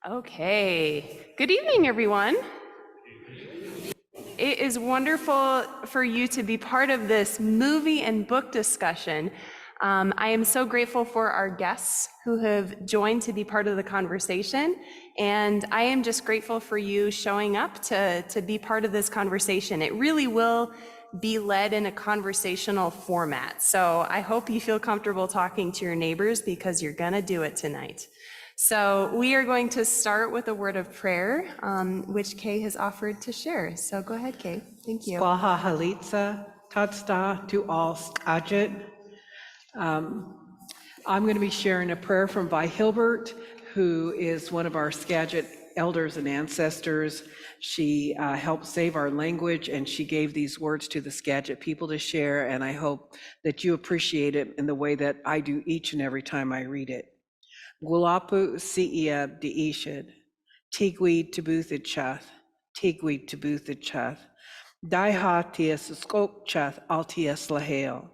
Okay, good evening, everyone. It is wonderful for you to be part of this movie and book discussion. I am so grateful for our guests who have joined to be part of the conversation, and I am just grateful for you showing up to be part of this conversation. It really will be led in a conversational format, so I hope you feel comfortable talking to your neighbors because you're gonna do it tonight. So we are going to start with a word of prayer, which Kay has offered to share. So go ahead, Kay. Thank you. Squaha Halitza, Tatsta to all Skagit. I'm going to be sharing a prayer from Vi Hilbert, who is one of our Skagit elders and ancestors. She helped save our language, and she gave these words to the Skagit people to share, and I hope that you appreciate it in the way that I do each and every time I read it. Gulapu Si'ia Deishid, Tigwi Tabuthid Chath, Tigwi Tabuthid Chath, Daiha Tias Skok Chath Altias Lahale,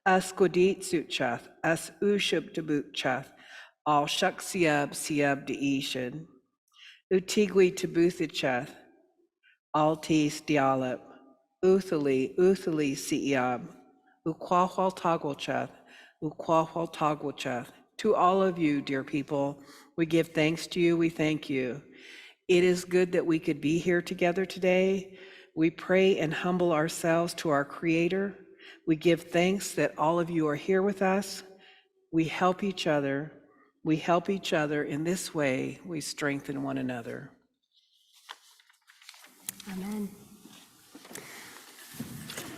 Askodit Sutchath, As Ushub Tabut Chath, Al Shuk Siab Siab Deishid, Utigwi Tabuthid Chath, Altis Dialep, Uthali Siab, Uquahwal Tagwalchath, Uquahwal Tagwalchath. To all of you, dear people, we give thanks to you, we thank you. It is good that we could be here together today. We pray and humble ourselves to our Creator. We give thanks that all of you are here with us. We help each other. We help each other. In this way, we strengthen one another. Amen.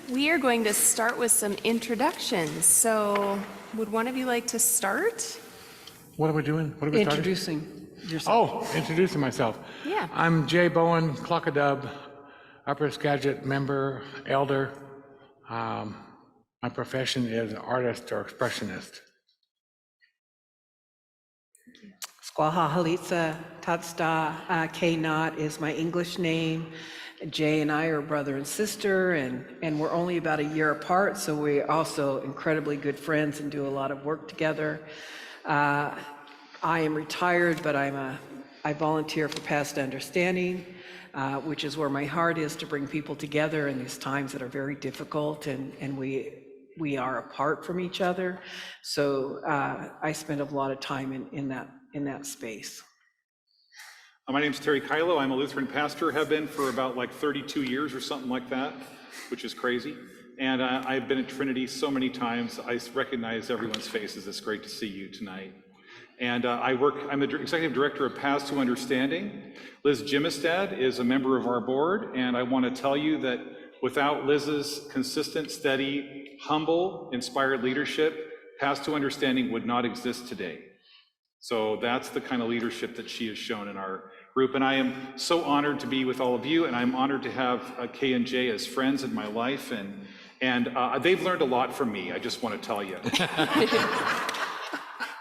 We are going to start with some introductions. So would one of you like to start? What are we doing? What are we Introducing yourself. Oh, introducing myself. Yeah. I'm Jay Bowen, Clockadub, Upper Skagit member, elder. My profession is artist or expressionist. Squaha Halitza Tatsta Jay Knott is my English name. Jay and I are brother and sister, and we're only about a year apart, so we're also incredibly good friends and do a lot of work together. I am retired, but I volunteer for Past Understanding, which is where my heart is, to bring people together in these times that are very difficult, and we are apart from each other. So I spend a lot of time in that space. My name's Terry Kylo. I'm a Lutheran pastor, have been for about like 32 years or something like that, which is crazy. And I've been at Trinity so many times. I recognize everyone's faces. It's great to see you tonight. And I'm the executive director of Paths to Understanding. Liz Jimistad is a member of our board, and I want to tell you that without Liz's consistent, steady, humble, inspired leadership, Paths to Understanding would not exist today. So that's the kind of leadership that she has shown in our group. And I am so honored to be with all of you, and I'm honored to have Kay and Jay as friends in my life. And they've learned a lot from me, I just want to tell you.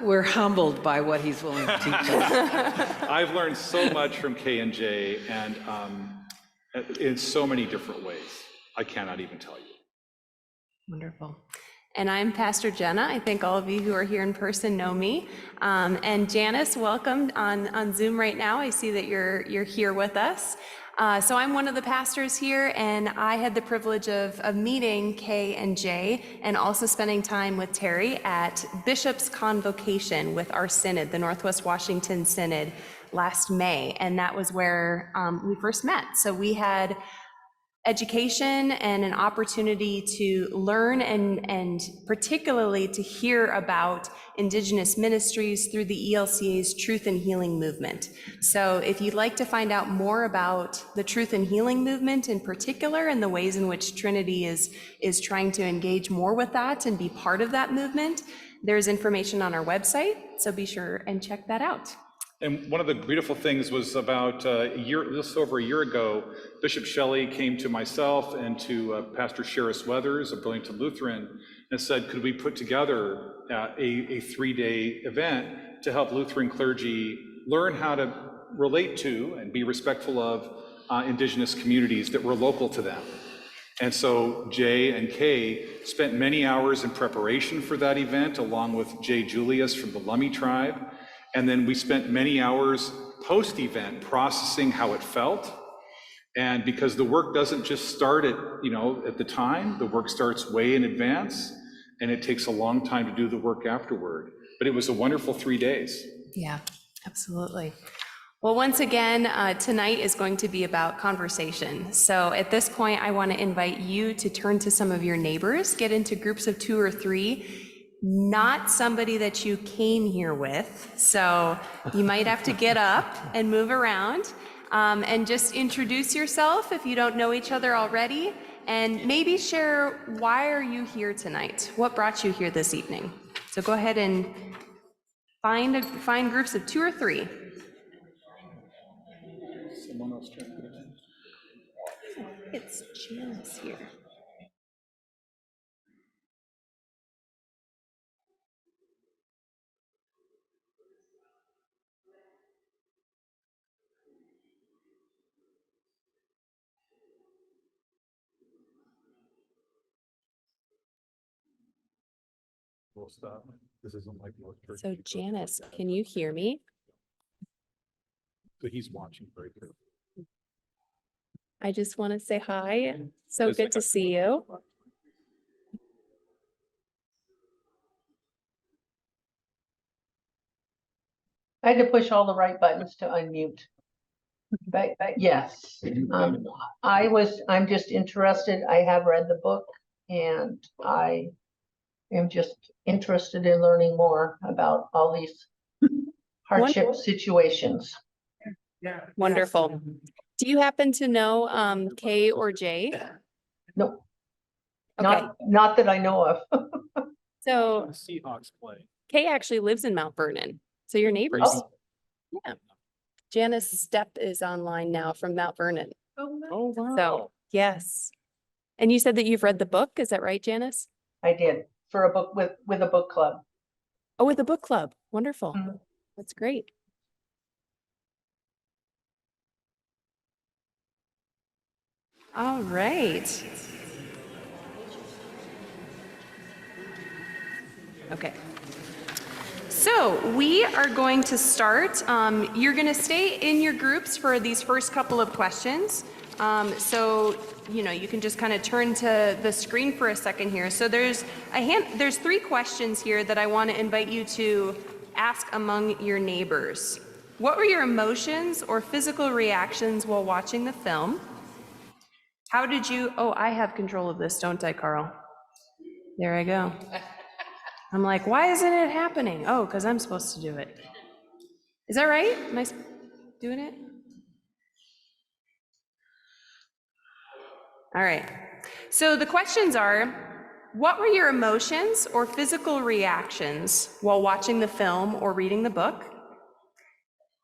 We're humbled by what he's willing to teach us. I've learned so much from Kay and Jay, and in so many different ways. I cannot even tell you. Wonderful. And I'm Pastor Jenna. I think all of you who are here in person know me. And Janice, welcome on Zoom right now. I see that you're here with us. So I'm one of the pastors here, and I had the privilege of meeting Kay and Jay, and also spending time with Terry at Bishop's Convocation with our synod, the Northwest Washington Synod, last May. And that was where we first met. So we had education and an opportunity to learn and particularly to hear about Indigenous ministries through the ELCA's Truth and Healing movement. So if you'd like to find out more about the Truth and Healing movement in particular, and the ways in which Trinity is trying to engage more with that and be part of that movement, there's information on our website, so be sure and check that out. And one of the beautiful things was about just over a year ago, Bishop Shelley came to myself and to Pastor Sherris Weathers of Burlington Lutheran and said, could we put together a 3-day event to help Lutheran clergy learn how to relate to and be respectful of Indigenous communities that were local to them. And so Jay and Kay spent many hours in preparation for that event, along with Jay Julius from the Lummi tribe. And then we spent many hours post-event processing how it felt. And because the work doesn't just start at the time, the work starts way in advance, and it takes a long time to do the work afterward. But it was a wonderful 3 days. Yeah, absolutely. Well, once again, tonight is going to be about conversation. So at this point, I want to invite you to turn to some of your neighbors, get into groups of 2 or 3, not somebody that you came here with. So you might have to get up and move around, and just introduce yourself if you don't know each other already, and maybe share, why are you here tonight? What brought you here this evening? So go ahead and find groups of 2 or 3. It's Janice here. We'll stop. This isn't like most churches. So Janice, can you hear me? So he's watching very good. I just want to say hi. So Yes, good to see you. I had to push all the right buttons to unmute. But yes, I'm just interested. I have read the book and I am just interested in learning more about all these hardship situations. Wonderful. Do you happen to know Kay or Jay? No, Okay, not that I know of. so Seahawks play. Kay actually lives in Mount Vernon, so you're neighbors. Oh. Yeah. Janice Step is online now from Mount Vernon. Oh, wow. So, yes. And you said that you've read the book, is that right, Janice? I did for a book with a book club. Oh, with the book club. Wonderful. Mhm. That's great. All right. Okay. So we are going to start. You're going to stay in your groups for these first couple of questions. So, you can just kind of turn to the screen for a second here. So there's 3 questions here that I want to invite you to ask among your neighbors. What were your emotions or physical reactions while watching the film? How did you, I have control of this, don't I, Carl? There I go. I'm like, why isn't it happening? Oh, because I'm supposed to do it. Is that right? Am I doing it? All right. So the questions are, what were your emotions or physical reactions while watching the film or reading the book?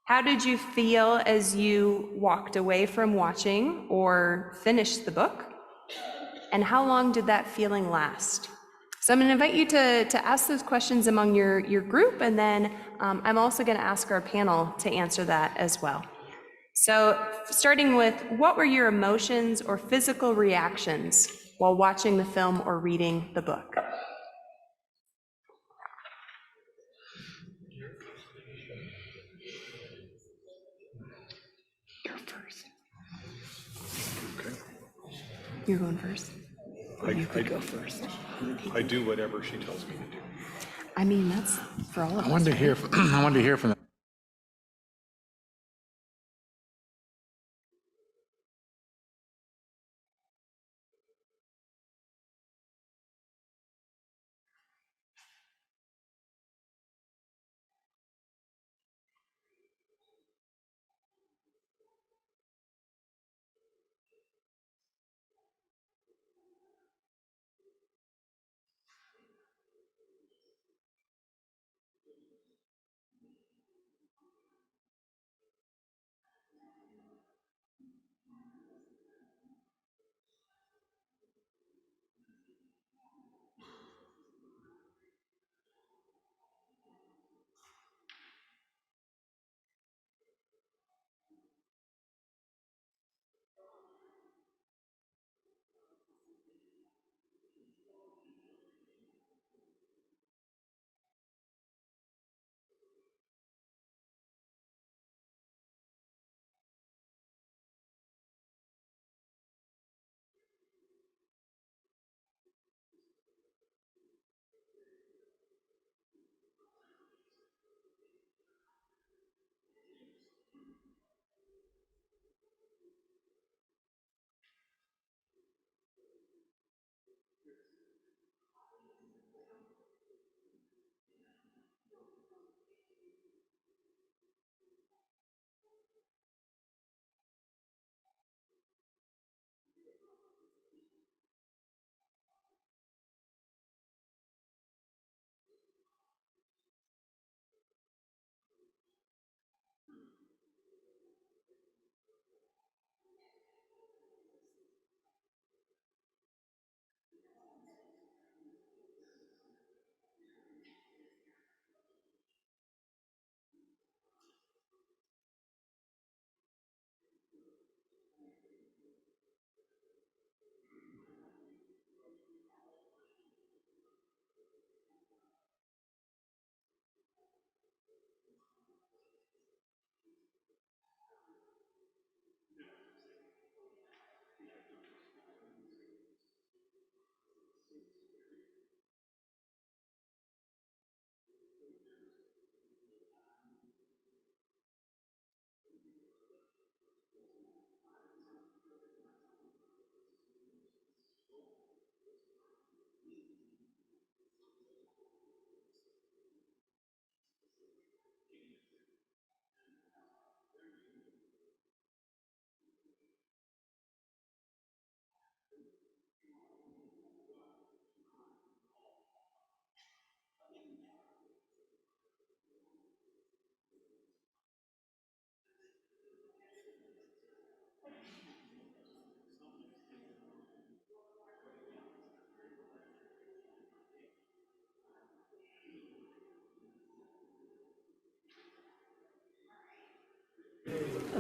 How did you feel as you walked away from watching or finished the book? And how long did that feeling last? So I'm going to invite you to ask those questions among your group, and then I'm also going to ask our panel to answer that as well. So starting with, what were your emotions or physical reactions while watching the film or reading the book? You're first. Okay. You're going first. You could go first. I do whatever she tells me to do. I mean, that's for all of us. I wanted to hear, I wanted to hear from them.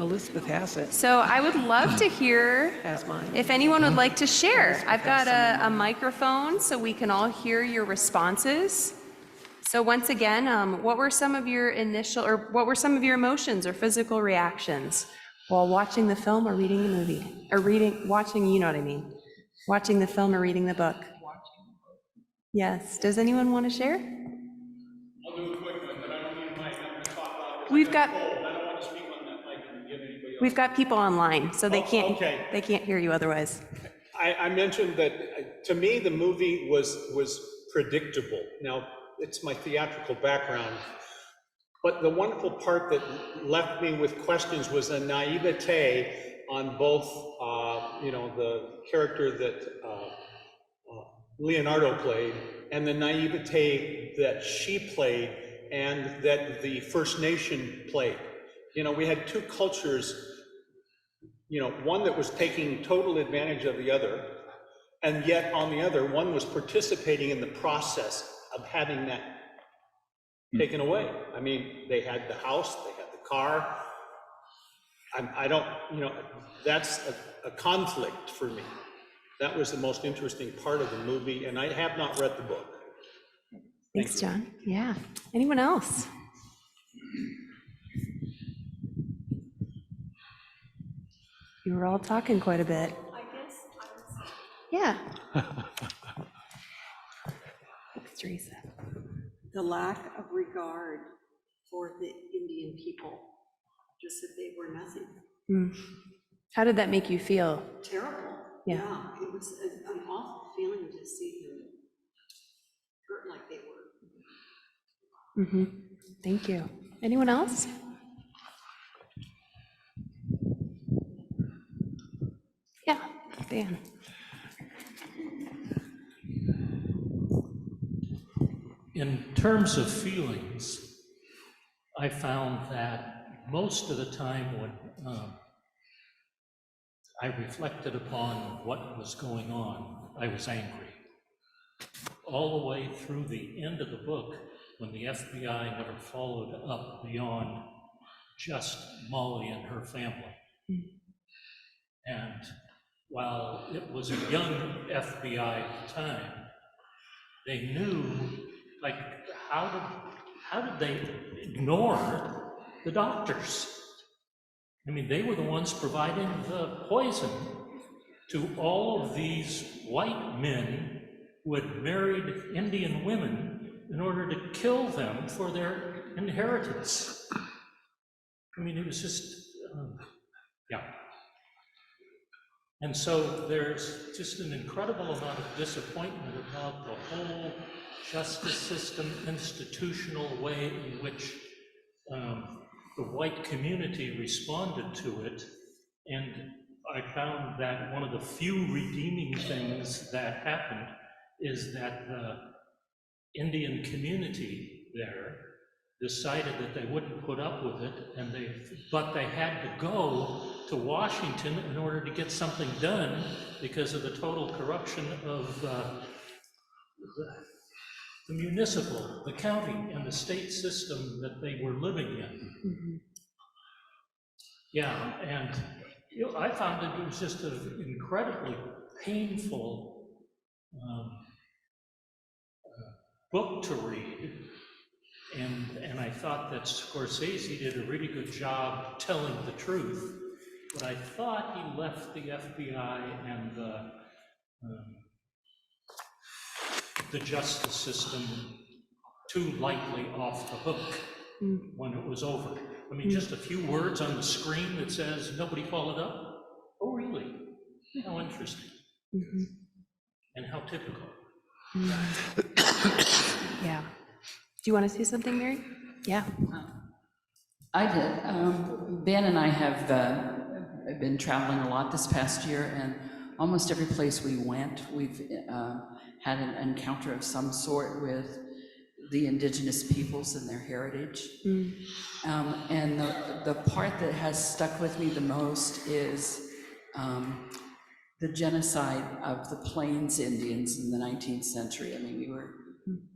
Elizabeth has it, So I would love to hear has mine. if anyone would like to share. I've got a microphone so we can all hear your responses. So once again, what were some of your emotions or physical reactions while watching the film or reading the movie? Or watching, you know what I mean? Watching the film or reading the book? Yes. Does anyone want to share? I'll do a quick one, but I don't need my mic to talk loud. We've got- I don't want to speak on that mic and give anybody else. We've got people online, so they can't okay. they can't hear you otherwise. I mentioned that, to me, the movie was predictable. Now, it's my theatrical background, but the wonderful part that left me with questions was the naivete on both, the character that Leonardo played, and the naivete that she played, and that the First Nation played. We had two cultures, one that was taking total advantage of the other, and yet on the other, one was participating in the process of having that taken away. I mean, they had the house, they had the car. I don't, that's a conflict for me. That was the most interesting part of the movie, and I have not read the book. Thanks, John. Yeah. Anyone else? You were all talking quite a bit. I guess I was. Yeah. Thanks, Teresa. The lack of regard for the Indian people, just that they were nothing. Mm. How did that make you feel? Terrible. Yeah. It was an awful feeling to see them hurt like they were. Mm-hmm. Thank you. Anyone else? Yeah, Dan. In terms of feelings, I found that most of the time when I reflected upon what was going on, I was angry. All the way through the end of the book, when the FBI never followed up beyond just Molly and her family. And while it was a young FBI at the time, they knew, like, how did they ignore the doctors? I mean, they were the ones providing the poison to all of these white men who had married Indian women in order to kill them for their inheritance. I mean, it was just, yeah. And so there's just an incredible amount of disappointment about the whole justice system, institutional way in which the white community responded to it. And I found that one of the few redeeming things that happened is that the Indian community there decided that they wouldn't put up with it, but they had to go to Washington in order to get something done because of the total corruption of the municipal, the county, and the state system that they were living in. Mm-hmm. Yeah, and I found that it was just an incredibly painful book to read. And I thought that Scorsese did a really good job telling the truth, but I thought he left the FBI and the justice system too lightly off the hook when it was over. I mean, just a few words on the screen that says, nobody followed up. Oh, really? How interesting. Mm-hmm. And how typical. Yeah. Do you want to say something, Mary? Yeah. I did. Ben and I have been traveling a lot this past year, and almost every place we went, we've had an encounter of some sort with the indigenous peoples and their heritage. And the part that has stuck with me the most is the genocide of the Plains Indians in the 19th century. I mean, we were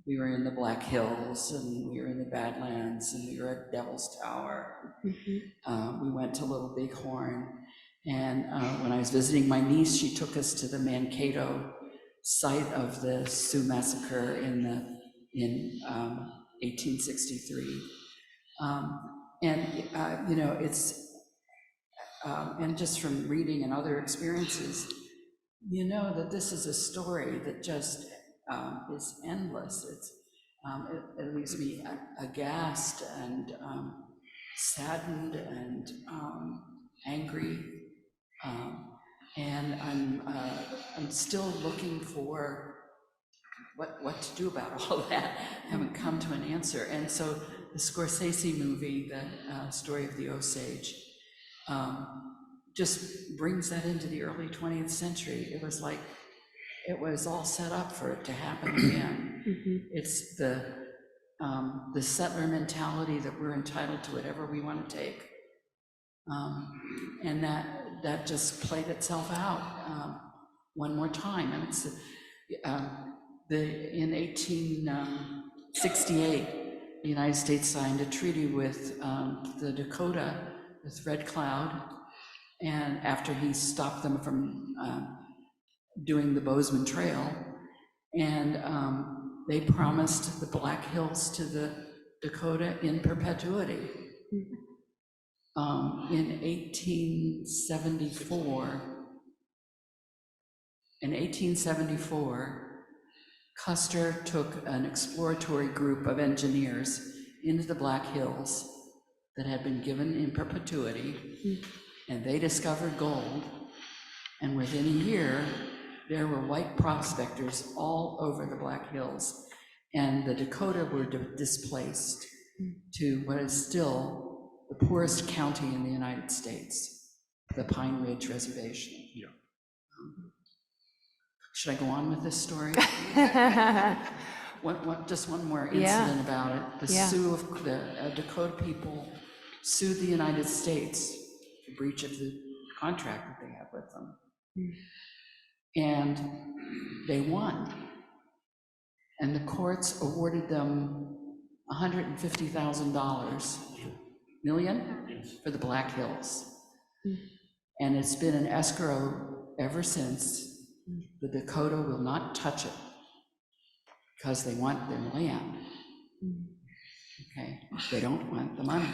We were in the Black Hills, and we were in the Badlands, and we were at Devil's Tower. We went to Little Bighorn, and when I was visiting my niece, she took us to the Mankato site of the Sioux Massacre in 1863. You know, it's, and just from reading and other experiences, you know that this is a story that just is endless. It leaves me aghast and saddened and angry, and I'm still looking for what to do about all that. I haven't come to an answer. And so the Scorsese movie, the story of the Osage, just brings that into the early 20th century. It was like, it was all set up for it to happen again. It's the settler mentality that we're entitled to whatever we want to take. And that just played itself out one more time. And it's in 1868, the United States signed a treaty with the Dakota, with Red Cloud, and after he stopped them from doing the Bozeman Trail, and they promised the Black Hills to the Dakota in perpetuity. In 1874, Custer took an exploratory group of engineers into the Black Hills that had been given in perpetuity, and they discovered gold, and within a year, there were white prospectors all over the Black Hills, and the Dakota were displaced to what is still the poorest county in the United States, the Pine Ridge Reservation. Yeah. Should I go on with this story? Just one more incident about it. The Dakota people sued the United States for breach of the contract that they had with them. And they won. And the courts awarded them $150,000 for the Black Hills. And it's been an escrow ever since. The Dakota will not touch it because they want their land. Okay, they don't want the money.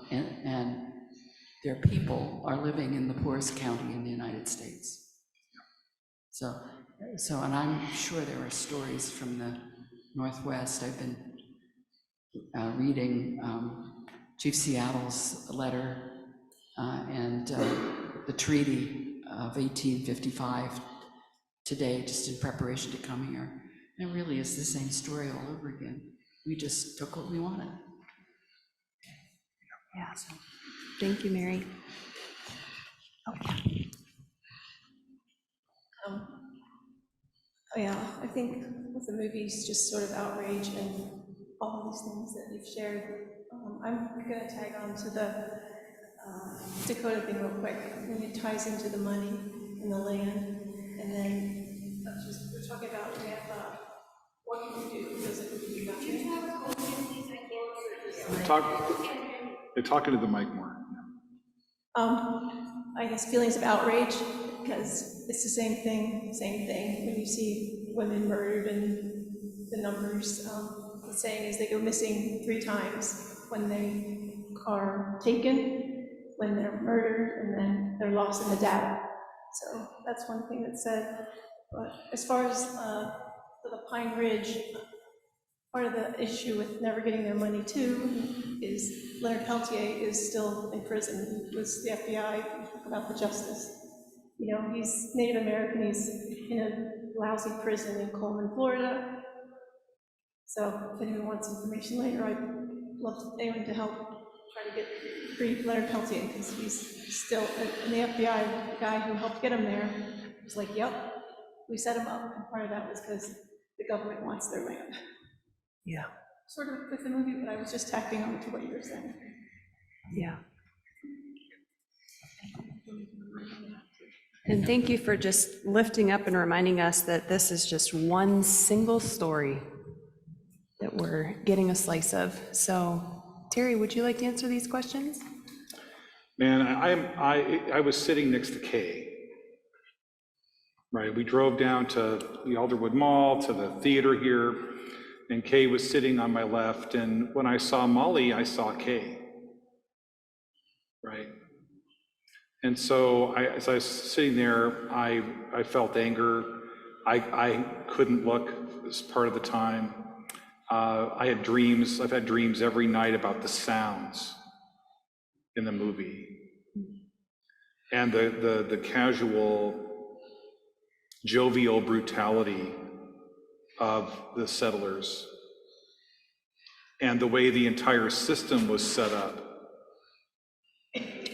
And their people are living in the poorest county in the United States. So, and I'm sure there are stories from the Northwest. I've been reading Chief Seattle's letter and the treaty of 1855 today, just in preparation to come here. And it really is the same story all over again. We just took what we wanted. Yeah. Thank you, Mary. I think with the movies, just sort of outrage and all these things that you've shared, I'm going to tag on to the Dakota thing real quick. I think it ties into the money and the land, and then we're talking about we have what can we do? Does it do nothing? They're talking to the mic more. I guess feelings of outrage, because it's the same thing when you see women murdered and the numbers. The saying is they go missing 3 times: when they are taken, when they're murdered, and then they're lost in the data. So that's one thing that's said. But as far as for the Pine Ridge, part of the issue with never getting their money too is Leonard Peltier is still in prison. He was the FBI about the justice. You know, he's Native American, he's in a lousy prison in Coleman, Florida. So if anyone wants information later, I'd love anyone to help try to get free Leonard Peltier, because he's still, and the FBI guy who helped get him there was like, yep, we set him up, and part of that was because the government wants their land. Yeah. Sort of with the movie, but I was just tacking on to what you were saying. Yeah. And thank you for just lifting up and reminding us that this is just one single story that we're getting a slice of. So, Terry, would you like to answer these questions? Man, I was sitting next to Kay, right? We drove down to the Alderwood Mall, to the theater here, and Kay was sitting on my left, and when I saw Molly, I saw Kay, right? And so as I was sitting there, I felt anger. I couldn't look this part of the time. I had dreams. I've had dreams every night about the sounds in the movie and the casual, jovial brutality of the settlers and the way the entire system was set up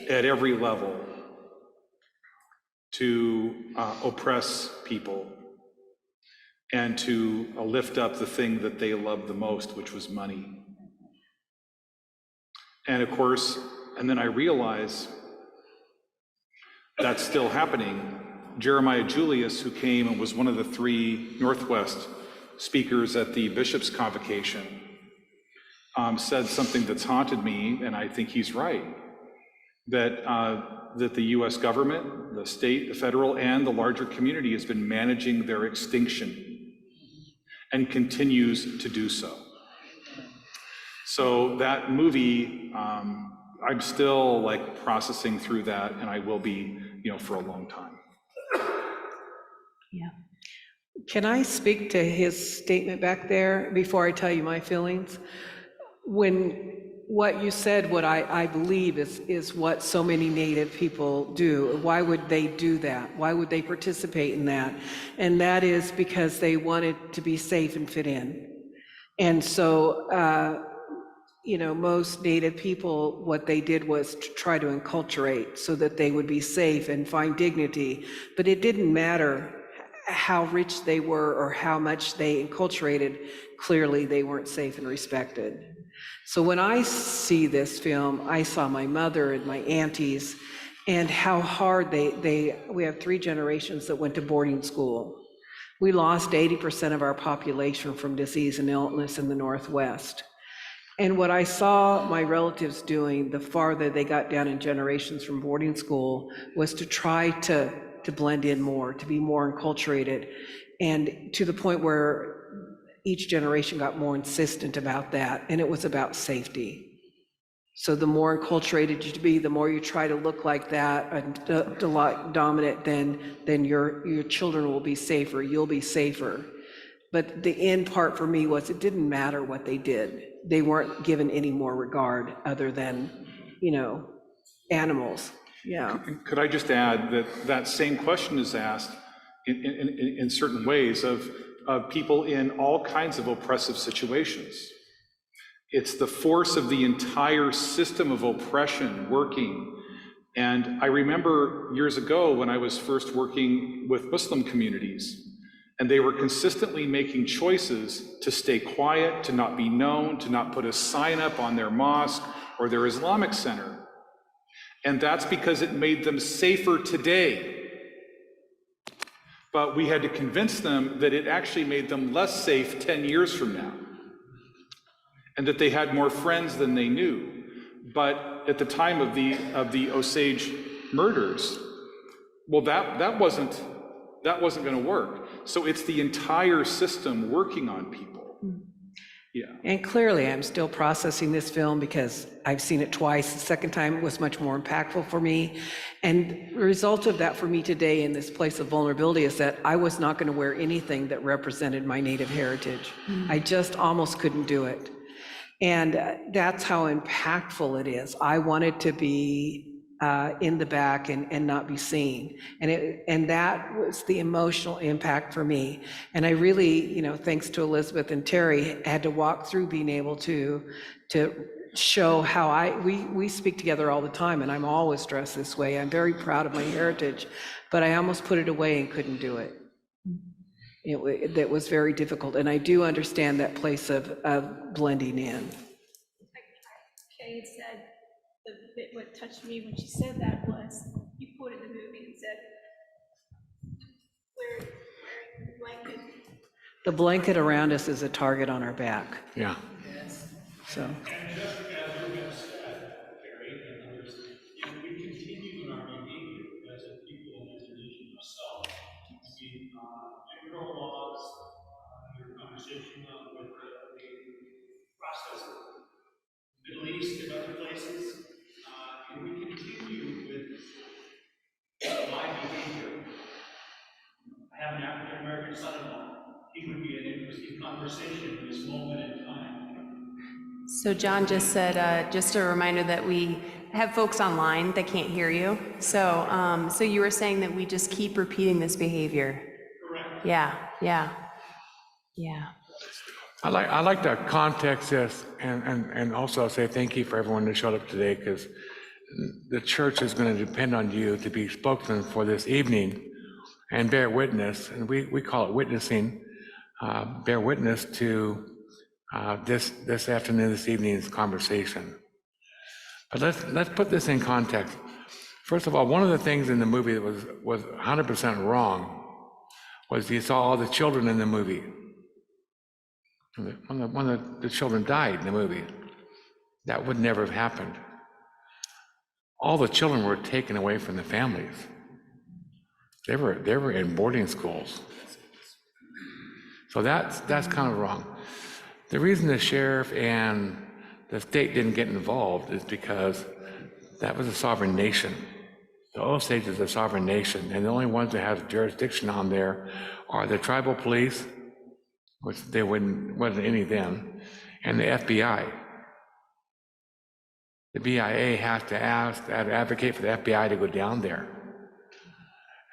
at every level to oppress people and to lift up the thing that they loved the most, which was money. And of course, and then I realized that's still happening. Jeremiah Julius, who came and was one of the 3 Northwest speakers at the bishop's convocation, said something that's haunted me, and I think he's right, that the US government, the state, the federal, and the larger community has been managing their extinction and continues to do so. So that movie, I'm still like processing through that, and I will be, for a long time. Yeah. Can I speak to his statement back there before I tell you my feelings? What you said, what I believe is what so many Native people do. Why would they do that? Why would they participate in that? And that is because they wanted to be safe and fit in. And so, most Native people, what they did was to try to enculturate so that they would be safe and find dignity. But it didn't matter how rich they were or how much they enculturated. Clearly, they weren't safe and respected. So when I see this film, I saw my mother and my aunties and how hard we have 3 generations that went to boarding school. We lost 80% of our population from disease and illness in the Northwest. And what I saw my relatives doing, the farther they got down in generations from boarding school, was to try to blend in more, to be more enculturated, and to the point where each generation got more insistent about that, and it was about safety. So the more enculturated you be, the more you try to look like that and dominant, then your children will be safer, you'll be safer. But the end part for me was it didn't matter what they did. They weren't given any more regard other than, animals. Yeah. Could I just add that same question is asked in certain ways of people in all kinds of oppressive situations. It's the force of the entire system of oppression working. And I remember years ago when I was first working with Muslim communities, and they were consistently making choices to stay quiet, to not be known, to not put a sign up on their mosque or their Islamic center. And that's because it made them safer today. But we had to convince them that it actually made them less safe 10 years from now, and that they had more friends than they knew. But at the time of the Osage murders, well, that wasn't going to work. So it's the entire system working on people. Yeah. And clearly, I'm still processing this film because I've seen it twice. The second time was much more impactful for me. And the result of that for me today in this place of vulnerability is that I was not going to wear anything that represented my Native heritage. I just almost couldn't do it. And that's how impactful it is. I wanted to be in the back and not be seen. And that was the emotional impact for me. And I really, thanks to Elizabeth and Terry, had to walk through being able to show how we speak together all the time, and I'm always dressed this way. I'm very proud of my heritage, but I almost put it away and couldn't do it. That was very difficult, and I do understand that place of blending in. Kay said, what touched me when she said that was, you quoted the movie and said, they're wearing a blanket. The blanket around us is a target on our back, Yeah. so. And just as you have said, Carrie, and others, we continue in our behavior as a people and as a nation ourselves. I mean, federal laws, your conversation with the process of the Middle East and other places, and we continue with my behavior. I have an African American son-in-law. He would be an interesting conversation in this moment in time. So John just said, just a reminder that we have folks online that can't hear you. So, so you were saying that we just keep repeating this behavior. Correct. Yeah. I like to context this and also say thank you for everyone that showed up today, because the church is going to depend on you to be spokesman for this evening and bear witness, and we call it witnessing, bear witness to this afternoon, this evening's conversation. But let's put this in context. First of all, one of the things in the movie that was 100% wrong was you saw all the children in the movie. When the children died in the movie, that would never have happened. All the children were taken away from the families. They were in boarding schools. So that's kind of wrong. The reason the sheriff and the state didn't get involved is because that was a sovereign nation. The Osage is a sovereign nation, and the only ones that have jurisdiction on there are the tribal police, which wasn't any then, and the FBI. The BIA has to advocate for the FBI to go down there.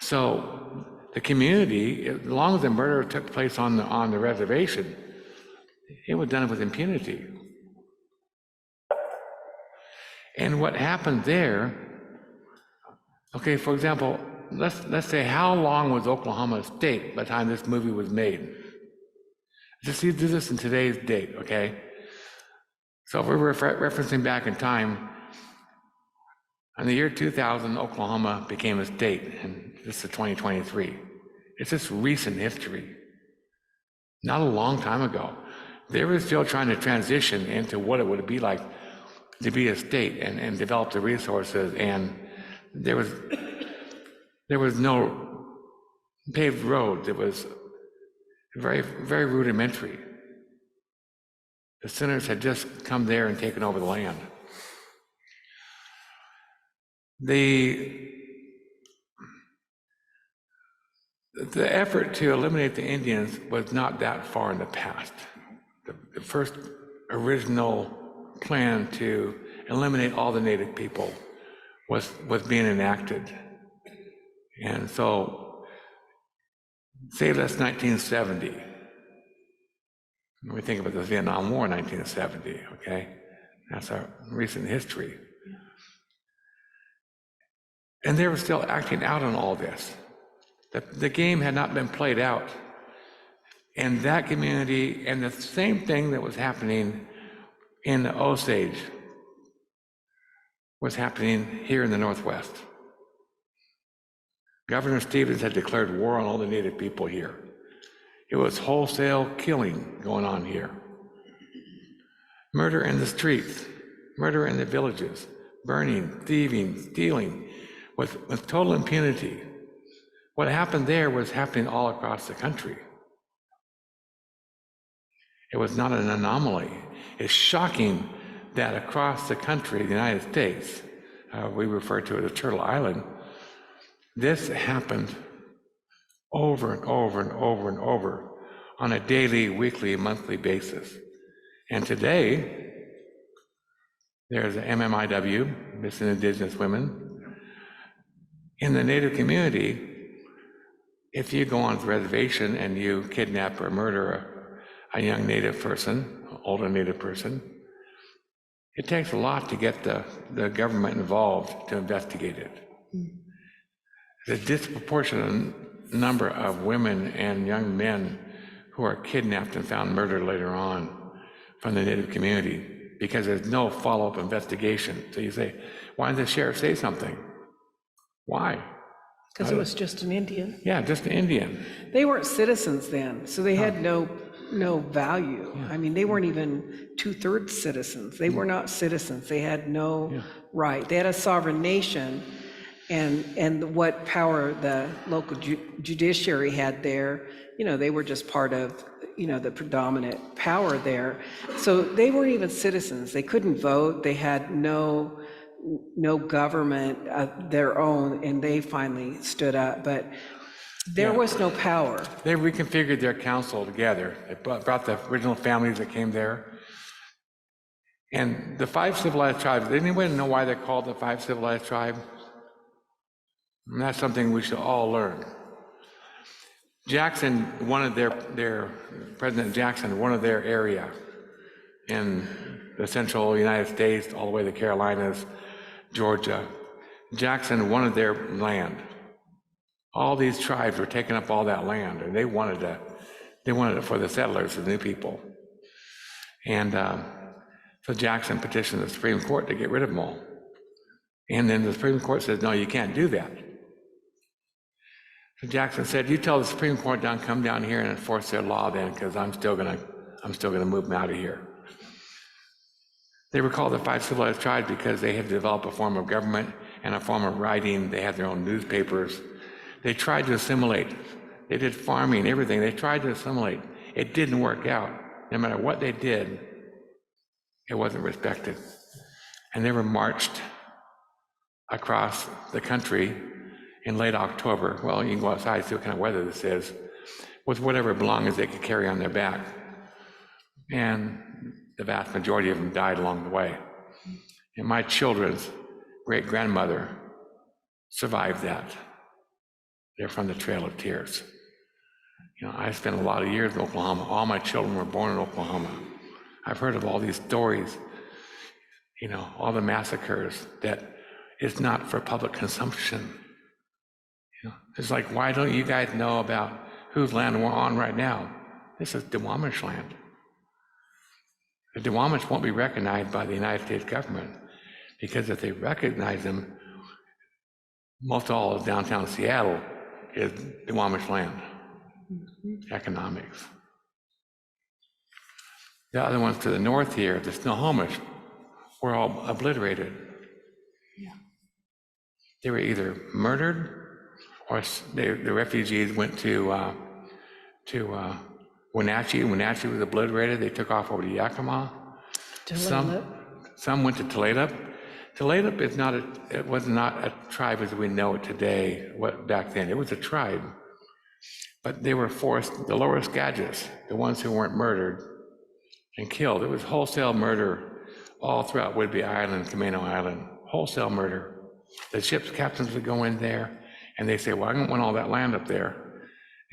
So the community, as long as the murder took place on the reservation, it was done with impunity. And what happened there, okay, for example, let's say how long was Oklahoma State by the time this movie was made? Just do this in today's date, okay? So if we're referencing back in time, in the year 2000, Oklahoma became a state, and this is 2023. It's just recent history. Not a long time ago. They were still trying to transition into what it would be like to be a state and develop the resources, and there was no paved roads. It was very, very rudimentary. The sinners had just come there and taken over the land. The effort to eliminate the Indians was not that far in the past. The first original plan to eliminate all the Native people was being enacted. And so, say that's 1970. When we think about the Vietnam War in 1970, okay? That's our recent history. And they were still acting out on all this. The game had not been played out. And that community, and the same thing that was happening in the Osage was happening here in the Northwest. Governor Stevens had declared war on all the Native people here. It was wholesale killing going on here. Murder in the streets, murder in the villages, burning, thieving, stealing, with total impunity. What happened there was happening all across the country. It was not an anomaly. It's shocking that across the country, the United States, we refer to it as Turtle Island, this happened over and over and over and over on a daily, weekly, monthly basis. And today, there's a MMIW, Missing Indigenous Women. In the Native community, if you go on the reservation and you kidnap or murder a young Native person, older Native person, it takes a lot to get the government involved to investigate it. The disproportionate number of women and young men who are kidnapped and found murdered later on from the Native community because there's no follow-up investigation. So you say, why didn't the sheriff say something? Why? Because it was just an Indian. Yeah, just an Indian. They weren't citizens then, so they had no value. I mean, they weren't even 2/3 citizens. They were not citizens. They had no right. They had a sovereign nation, and what power the local judiciary had there, they were just part of, the predominant power there. So they weren't even citizens. They couldn't vote. They had no government of their own, and they finally stood up. But there was no power. They reconfigured their council together. They brought the original families that came there. And the 5 civilized tribes, does anybody know why they're called the 5 civilized tribes? And that's something we should all learn. Jackson wanted President Jackson wanted their area in the central United States, all the way to the Carolinas, Georgia. Jackson wanted their land. All these tribes were taking up all that land, and they wanted it for the settlers, the new people. And so Jackson petitioned the Supreme Court to get rid of them all. And then the Supreme Court says, no, you can't do that. So Jackson said, you tell the Supreme Court to come down here and enforce their law then, because I'm still gonna move them out of here. They were called the 5 civilized tribes because they had developed a form of government and a form of writing. They had their own newspapers. They tried to assimilate. They did farming, everything. They tried to assimilate. It didn't work out. No matter what they did, it wasn't respected. And they were marched across the country in late October. Well, you can go outside and see what kind of weather this is, with whatever belongings they could carry on their back. And the vast majority of them died along the way. And my children's great-grandmother survived that. They're from the Trail of Tears. I spent a lot of years in Oklahoma. All my children were born in Oklahoma. I've heard of all these stories, all the massacres that it's not for public consumption. It's like, why don't you guys know about whose land we're on right now? This is Duwamish land. The Duwamish won't be recognized by the United States government, because if they recognize them, most all of downtown Seattle is Duwamish land. Economics. The other ones to the north here, the Snohomish, were all obliterated. They were either murdered, or the refugees went to Wenatchee. Wenatchee was obliterated. They took off over to Yakima. Some went to Tulalip. Tulalip was not a tribe as we know it today. Back then, it was a tribe, but they were forced. The Lower Skagits, the ones who weren't murdered and killed, it was wholesale murder all throughout Whidbey Island, Camino Island. Wholesale murder. The ship's captains would go in there, and they say, "Well, I don't want all that land up there,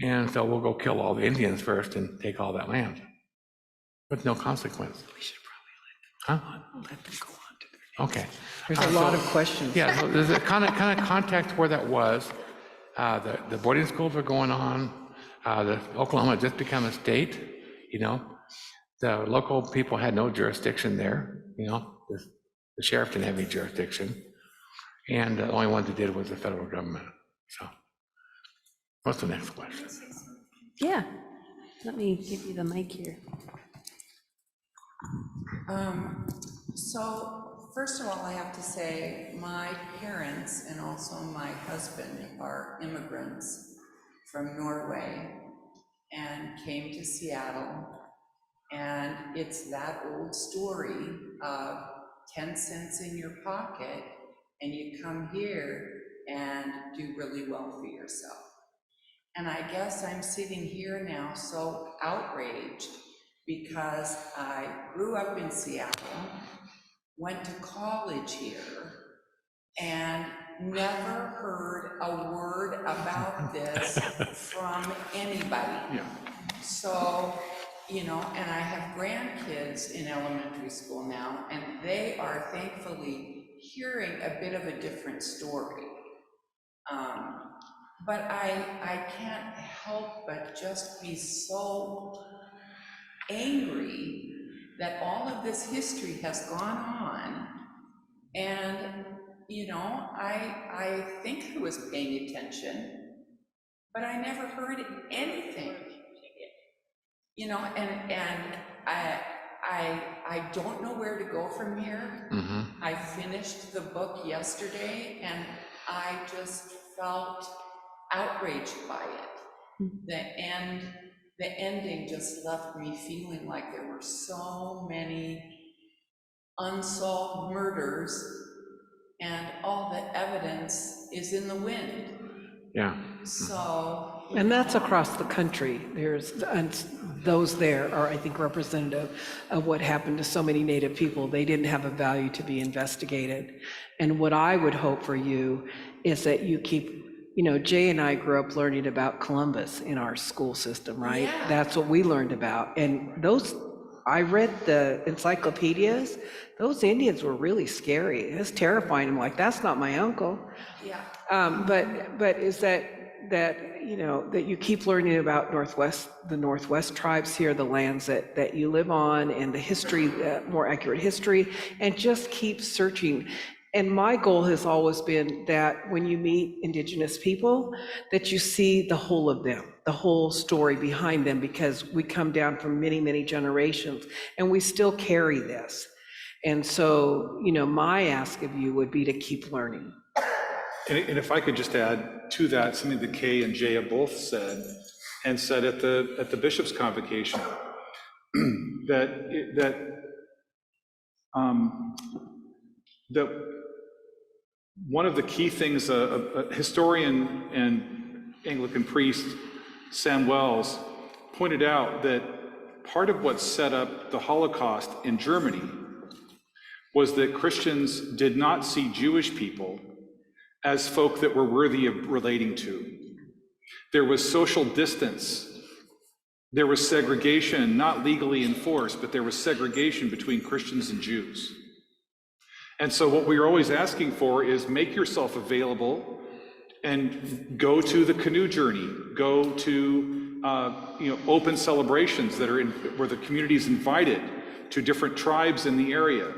and so we'll go kill all the Indians first and take all that land," with no consequence. We should probably let them go on. Okay. There's a lot of questions. Yeah, so there's a kind of context where that was. The boarding schools were going on. Oklahoma had just become a state. The local people had no jurisdiction there. The sheriff didn't have any jurisdiction, and the only one that did was the federal government. So, what's the next question? Yeah, let me give you the mic here. So, first of all, I have to say my parents and also my husband are immigrants from Norway and came to Seattle. And it's that old story of 10 cents in your pocket and you come here and do really well for yourself. And I guess I'm sitting here now so outraged because I grew up in Seattle, went to college here, and never heard a word about this from anybody. Yeah. So, and I have grandkids in elementary school now, and they are thankfully hearing a bit of a different story. But I can't help but just be so angry that all of this history has gone on, and you know, I think I was paying attention, but I never heard anything. You know, and I don't know where to go from here. I finished the book yesterday and I just felt outraged by it. The ending just left me feeling like there were so many unsolved murders and all the evidence is in the wind. Yeah. So. And that's across the country. And those there are, I think, representative of what happened to so many Native people. They didn't have a value to be investigated. And what I would hope for you is that you keep, you know, Jay and I grew up learning about Columbus in our school system, right? Yeah. That's what we learned about. And those, I read the encyclopedias, those Indians were really scary. It was terrifying. I'm like, that's not my uncle. Yeah. But is that you know, that you keep learning about the Northwest tribes here, the lands that you live on, and the history, more accurate history, and just keep searching. And my goal has always been that when you meet Indigenous people, that you see the whole of them, the whole story behind them, because we come down from many, many generations, and we still carry this. And so, you know, my ask of you would be to keep learning. And if I could just add to that, something that Kay and Jay have both said, and said at the bishop's convocation, that one of the key things a historian and Anglican priest, Sam Wells, pointed out that part of what set up the Holocaust in Germany was that Christians did not see Jewish people as folk that were worthy of relating to. There was social distance. There was segregation, not legally enforced, but there was segregation between Christians and Jews. And so what we are always asking for is make yourself available and go to the canoe journey, go to open celebrations that are where the community is invited to different tribes in the area.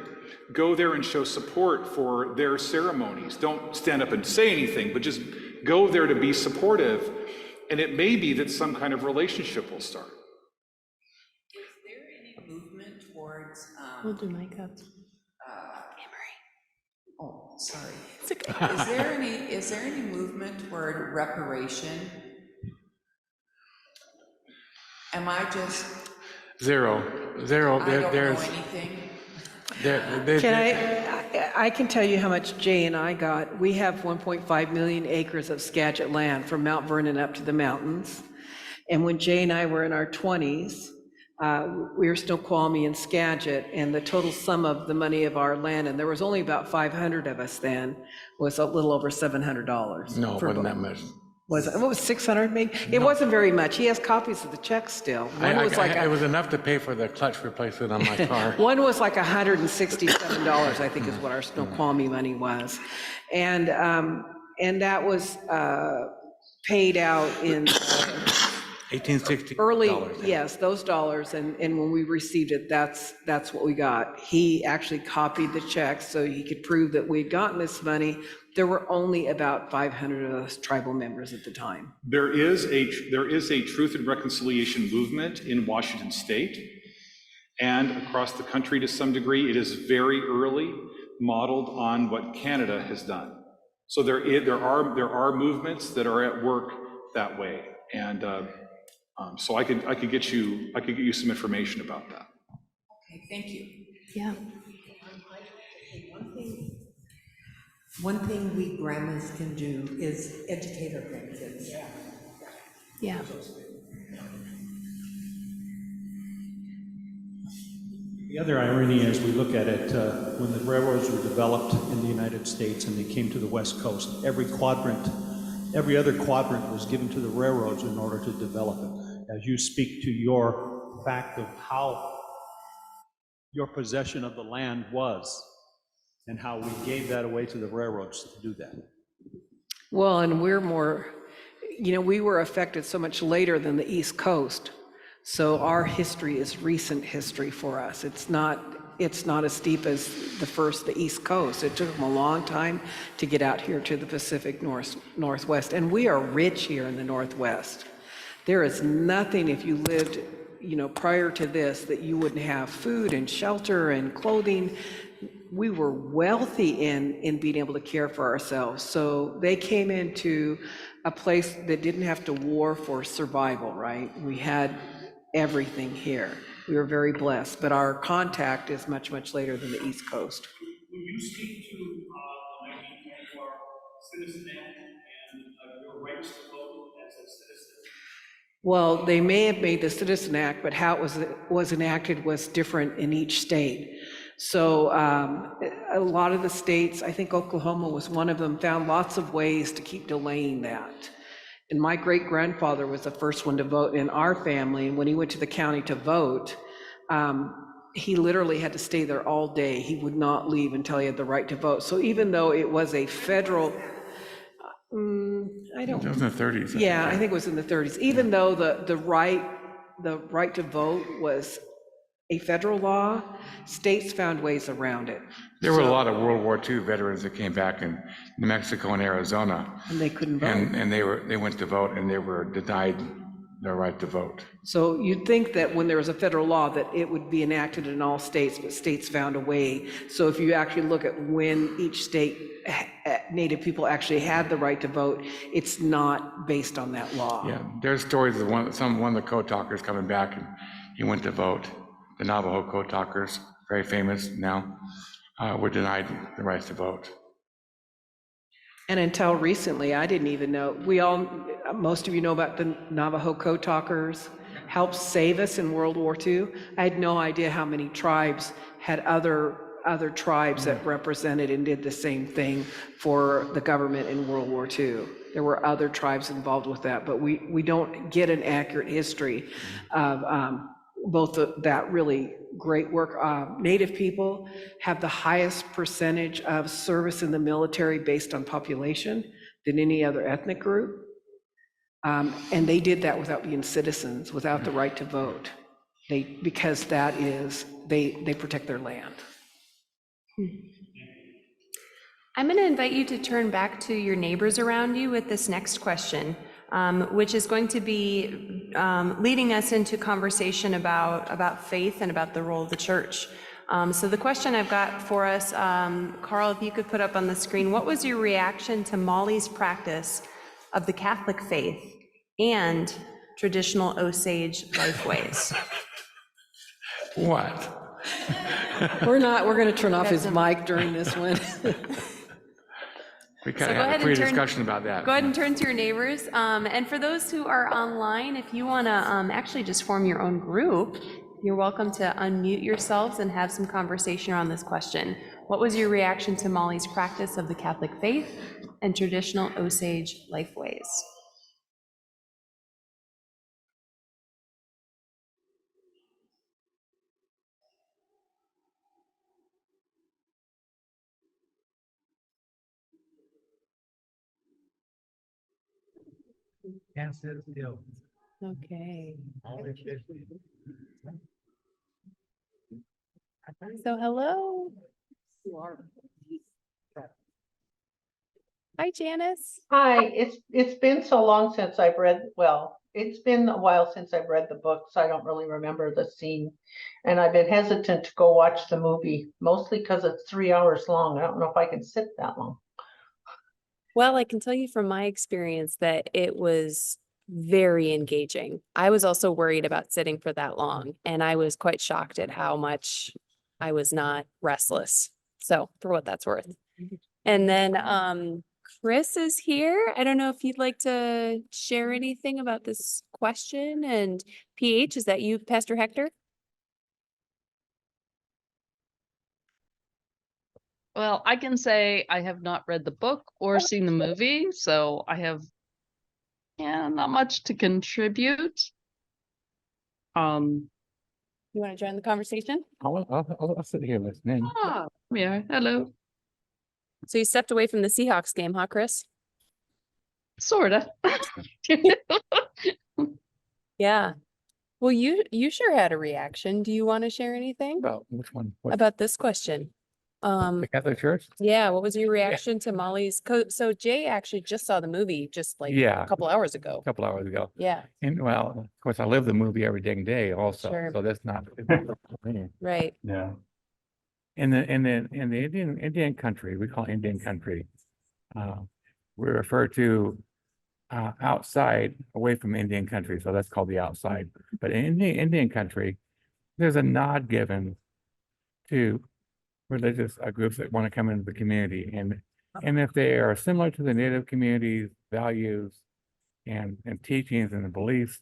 Go there and show support for their ceremonies. Don't stand up and say anything, but just go there to be supportive. And it may be that some kind of relationship will start. Is there any movement towards, We'll do my cups. oh, sorry. It's okay. Is there any movement toward reparation? Am I just, Zero. I don't know anything? I can tell you how much Jay and I got. We have 1.5 million acres of Skagit land from Mount Vernon up to the mountains. And when Jay and I were in our 20s, we were Snoqualmie and Skagit, and the total sum of the money of our land, and there was only about 500 of us then, was a little over $700. No, it wasn't that much. Was it? What was 600 maybe? It wasn't very much. He has copies of the checks still. One was like it was enough to pay for the clutch replacement on my car. One was like $167, I think is what our Snoqualmie money was. And that was paid out in 1860 early, dollars. yes, those dollars. And when we received it, that's what we got. He actually copied the checks so he could prove that we'd gotten this money. There were only about 500 of us tribal members at the time. There is a Truth and Reconciliation movement in Washington State and across the country to some degree. It is very early, modeled on what Canada has done. So there are movements that are at work that way, and so I could get you some information about that. Okay, thank you. Yeah. One thing we grandmas can do is educate our grandkids. Yeah. The other irony as we look at it, when the railroads were developed in the United States and they came to the West Coast, every other quadrant was given to the railroads in order to develop it. As you speak to your fact of how your possession of the land was, and how we gave that away to the railroads to do that. Well, and we're more, we were affected so much later than the East Coast. So our history is recent history for us. It's not it's not as steep as the East Coast. It took them a long time to get out here to the Pacific Northwest. And we are rich here in the Northwest. There is nothing, if you lived, prior to this, that you wouldn't have food and shelter and clothing. We were wealthy in being able to care for ourselves. So they came into a place that didn't have to war for survival, right? We had everything here. We were very blessed, but our contact is much, much later than the East Coast. Will you speak to the 1924 Citizen Act and your rights to vote as a citizen? Well, they may have made the Citizen Act, but how it was enacted was different in each state. So a lot of the states, I think Oklahoma was one of them, found lots of ways to keep delaying that. And my great-grandfather was the first one to vote in our family, and when he went to the county to vote, he literally had to stay there all day. He would not leave until he had the right to vote. So even though it was a federal, I don't. It was in the 30s. Yeah, I think it was in the 30s. Even though the right to vote was a federal law, states found ways around it. There were a lot of World War II veterans that came back in New Mexico and Arizona. And they couldn't vote. And they went to vote and they were denied their right to vote. So you'd think that when there was a federal law that it would be enacted in all states, but states found a way. So if you actually look at when each state, Native people actually had the right to vote, it's not based on that law. Yeah, there's stories of one of the code talkers coming back and he went to vote. The Navajo code talkers, very famous now, were denied the right to vote. And until recently, I didn't even know. Most of you know about the Navajo code talkers, helped save us in World War II. I had no idea how many tribes had other tribes that represented and did the same thing for the government in World War II. There were other tribes involved with that, but we don't get an accurate history of both that really great work. Native people have the highest percentage of service in the military based on population than any other ethnic group. And they did that without being citizens, without the right to vote. Because that is, they protect their land. I'm going to invite you to turn back to your neighbors around you with this next question, which is going to be leading us into conversation about faith and about the role of the church. So the question I've got for us, Carl, if you could put up on the screen, what was your reaction to Molly's practice of the Catholic faith and traditional Osage lifeways? What? We're going to turn off his mic during this one. We kind of had a pre-discussion about that. Go ahead and turn to your neighbors. And for those who are online, if you want to actually just form your own group, you're welcome to unmute yourselves and have some conversation around this question. What was your reaction to Molly's practice of the Catholic faith and traditional Osage lifeways? Okay. So hello. Hi, Janice. Hi, it's been so long since I've read, it's been a while since I've read the book, so I don't really remember the scene. And I've been hesitant to go watch the movie, mostly because it's 3 hours long. I don't know if I can sit that long. Well, I can tell you from my experience that it was very engaging. I was also worried about sitting for that long, and I was quite shocked at how much I was not restless. So for what that's worth. And then Chris is here. I don't know if you'd like to share anything about this question. And PH, is that you, Pastor Hector? Well, I can say I have not read the book or seen the movie, so I have not much to contribute. You want to join the conversation? I'll sit here listening. Yeah, hello. So you stepped away from the Seahawks game, huh, Chris? Sorta. Yeah. Well, you sure had a reaction. Do you want to share anything About which one? What, about this question? the Catholic Church? Yeah, what was your reaction to Molly's so Jay actually just saw the movie just like Yeah. a couple hours A ago. couple hours ago. Yeah, And well, of course, I live the movie every dang day also, Sure. so that's not. right. Yeah. In the Indian country, we call Indian country. We refer to outside, away from Indian country, so that's called the outside. But in the Indian country, there's a nod given to religious groups that want to come into the community, and if they are similar to the native community's values and teachings and beliefs,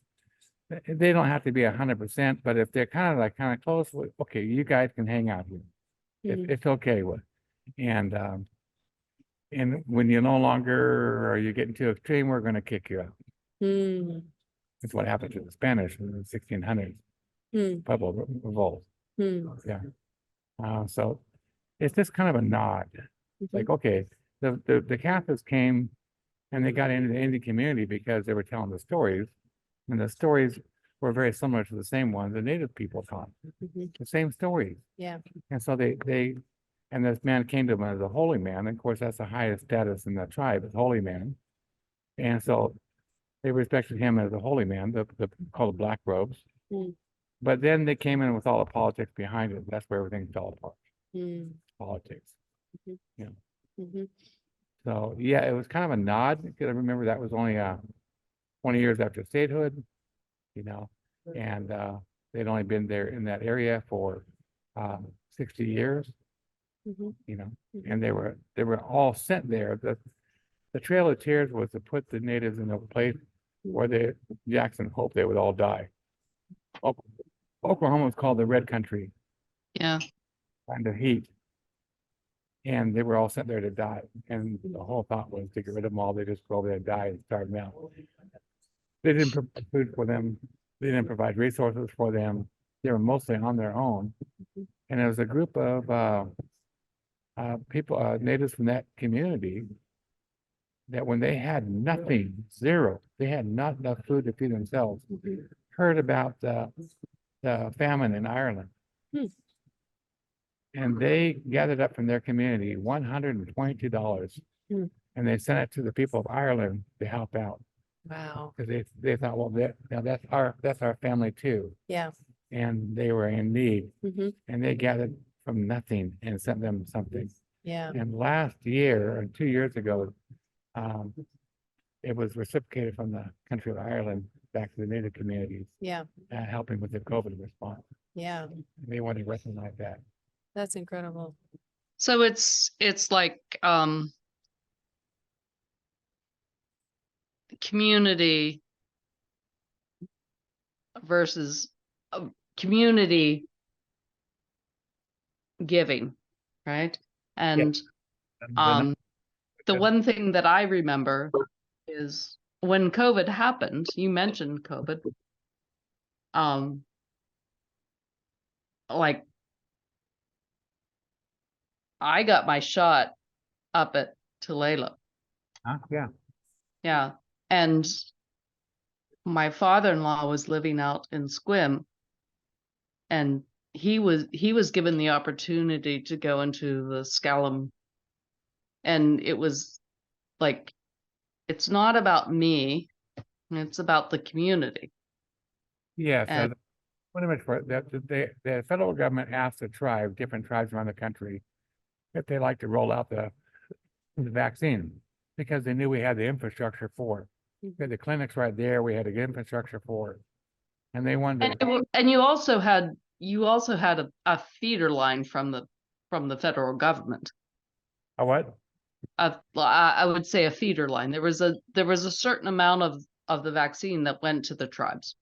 they don't have to be 100%, but if they're kind of close, okay, you guys can hang out here. It's okay with, and when you're no longer, or you're getting too extreme, we're going to kick you out. Hmm. That's what happened to the Spanish in the 1600s. Pueblo revolt. Yeah. So it's just kind of a nod. It's like, okay, the Catholics came and they got into the Indian community because they were telling the stories, and the stories were very similar to the same ones the native people taught. The same stories. Yeah. And so and this man came to them as a holy man. And of course, that's the highest status in the tribe, is holy man. And so they respected him as a holy man, called the black robes. But then they came in with all the politics behind it. That's where everything fell apart. Politics. Yeah. So yeah, it was kind of a nod, because I remember that was only 20 years after statehood, and they'd only been there in that area for 60 years, and they were all sent there. The Trail of Tears was to put the natives in a place where Jackson hoped they would all die. Oklahoma was called the Red Country. Yeah. Kind of heat. And they were all sent there to die. And the whole thought was to get rid of them all. They just go over there and die and starve them out. They didn't provide food for them. They didn't provide resources for them. They were mostly on their own. And there was a group of people, natives from that community, that when they had nothing, zero, they had not enough food to feed themselves, heard about the famine in Ireland. And they gathered up from their community $122, and they sent it to the people of Ireland to help out. Wow. Because they thought, well, that's our family too. Yeah. And they were in need, and they gathered from nothing and sent them something. Yeah. And last year, or 2 years ago, it was reciprocated from the country of Ireland back to the native communities. Yeah. Helping with the COVID response. Yeah. They want to recognize that. That's incredible. So it's like community versus community giving, right? And the one thing that I remember is when COVID happened, you mentioned COVID, like I got my shot up at Tulalip. Yeah. Yeah. And my father-in-law was living out in Squim, and he was given the opportunity to go into the Scallum, and it was like, it's not about me, it's about the community. Yeah, And- so pretty much the federal government asked different tribes around the country, if they like to roll out the vaccine, because they knew we had the infrastructure for it. We had the clinics right there, we had the infrastructure for it. And they wanted And you also had a feeder line from the federal government. a what? I would say a feeder line. There was a certain amount of the vaccine that went to the tribes.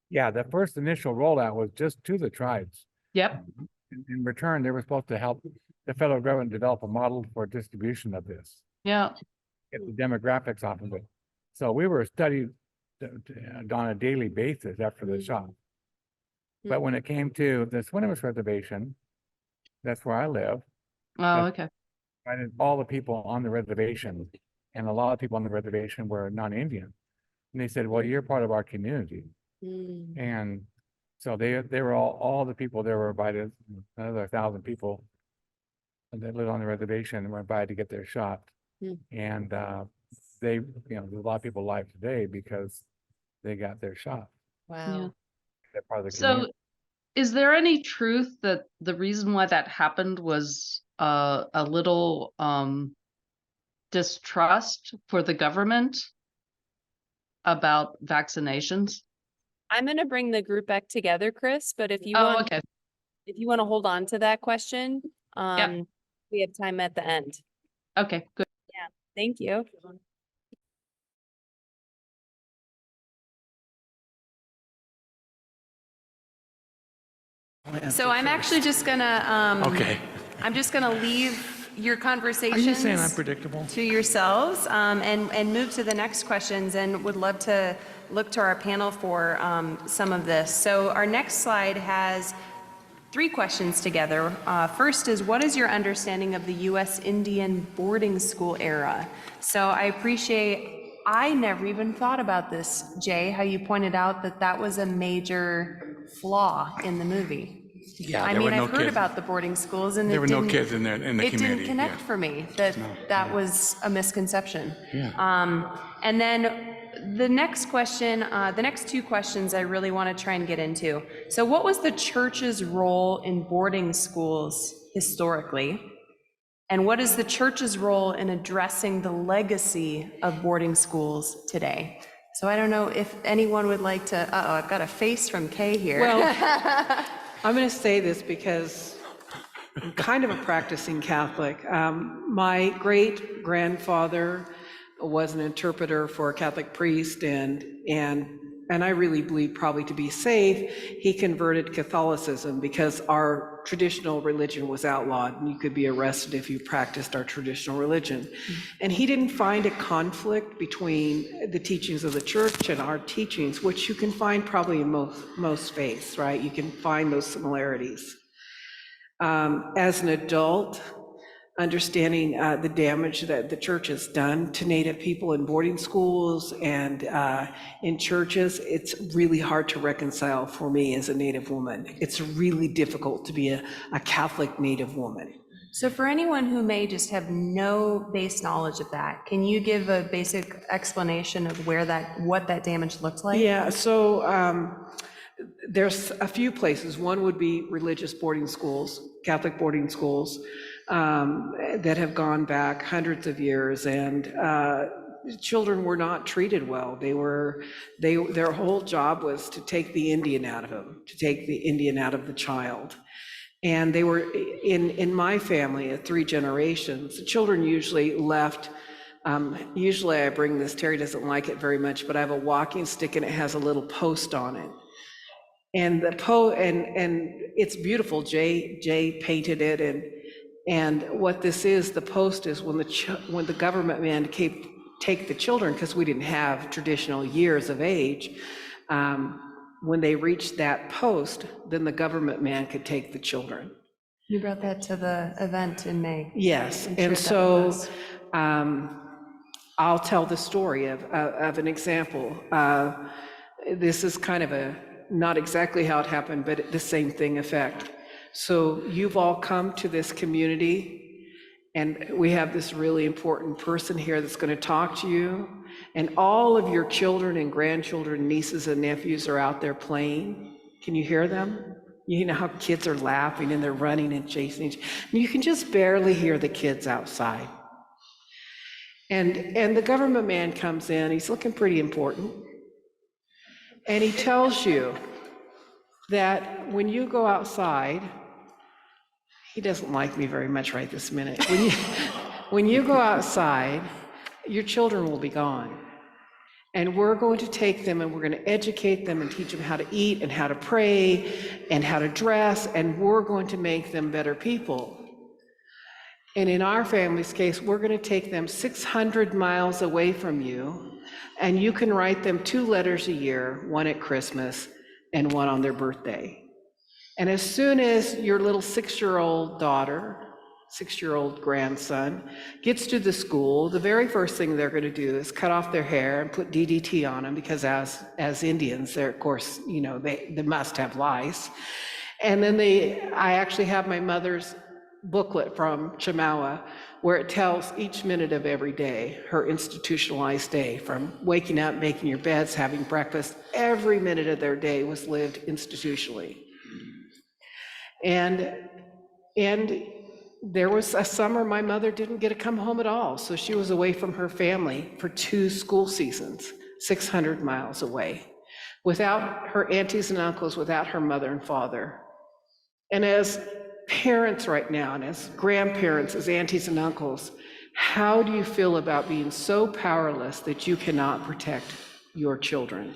Yeah, the first initial rollout was just to the tribes. Yep. In return, they were supposed to help the federal government develop a model for distribution of this. Yeah. Get the demographics off of it. So we were studied on a daily basis after the shot. But when it came to the Swinomish Reservation, that's where I live. Oh, okay. Invited all the people on the reservation, and a lot of people on the reservation were non-Indian. And they said, well, you're part of our community. And So they were all the people there were invited, another 1,000 people that lived on the reservation were invited to get their shot. And they, there's a lot of people alive today because they got their shot. Wow. They're part of the So community. is there any truth that the reason why that happened was a little distrust for the government about vaccinations? I'm going to bring the group back together, Chris, but if you Oh, want, okay. if you want to hold on to that question, Yeah. we have time at the end. Okay, good. Yeah, thank you. So I'm actually just gonna, Okay. I'm just gonna leave your Are conversations you saying I'm predictable? to yourselves, and move to the next questions, and would love to look to our panel for some of this. So our next slide has 3 questions together. First is, what is your understanding of the U.S. Indian boarding school era? So I appreciate, I never even thought about this, Jay, how you pointed out that that was a major flaw in the movie. Yeah, I there were mean, no I've heard kids. about the boarding schools, and There it were no didn't, kids in the it community. didn't connect yeah. for me that that was a misconception. Yeah. And then the next question, the next 2 questions I really want to try and get into. So what was the church's role in boarding schools historically? And what is the church's role in addressing the legacy of boarding schools today? So I don't know if anyone would like to, I've got a face from Kay here. Well, I'm going to say this because I'm kind of a practicing Catholic. My great-grandfather was an interpreter for a Catholic priest, and I really believe, probably to be safe, he converted Catholicism because our traditional religion was outlawed, and you could be arrested if you practiced our traditional religion. And he didn't find a conflict between the teachings of the church and our teachings, which you can find probably in most faiths, right? You can find those similarities. As an adult, understanding the damage that the church has done to Native people in boarding schools and in churches, it's really hard to reconcile for me as a Native woman. It's really difficult to be a Catholic Native woman. So for anyone who may just have no base knowledge of that, can you give a basic explanation of what that damage looked like? Yeah, so there's a few places. One would be religious boarding schools, Catholic boarding schools, that have gone back hundreds of years, and children were not treated well. Their whole job was to take the Indian out of them, to take the Indian out of the child. And they were, in my family, at 3 generations, the children usually left. Usually I bring this, Terry doesn't like it very much, but I have a walking stick and it has a little post on it. And and it's beautiful. Jay painted it, and what this is, the post is when the government man came take the children, because we didn't have traditional years of age. When they reached that post, then the government man could take the children. You brought that to the event in May. Yes, I'm and sure so I'll tell the story of an example. This is kind of not exactly how it happened, but the same thing effect. So you've all come to this community, and we have this really important person here that's going to talk to you, and all of your children and grandchildren, nieces and nephews are out there playing. Can you hear them? You know how kids are laughing and they're running and chasing each other. You can just barely hear the kids outside. And the government man comes in, he's looking pretty important, and he tells you that when you go outside, he doesn't like me very much right this minute. When you go outside, your children will be gone. And we're going to take them and we're going to educate them and teach them how to eat and how to pray and how to dress, and we're going to make them better people. And in our family's case, we're going to take them 600 miles away from you, and you can write them 2 letters a year, one at Christmas and one on their birthday. And as soon as your little 6-year-old daughter 6-year-old grandson, gets to the school. The very first thing they're going to do is cut off their hair and put DDT on them, because as Indians, they're, of course, you know, they must have lice. And then I actually have my mother's booklet from Chamawa, where it tells each minute of every day, her institutionalized day, from waking up, making your beds, having breakfast. Every minute of their day was lived institutionally. And there was a summer my mother didn't get to come home at all, so she was away from her family for 2 school seasons, 600 miles away, without her aunties and uncles, without her mother and father. And as parents right now, and as grandparents, as aunties and uncles, how do you feel about being so powerless that you cannot protect your children?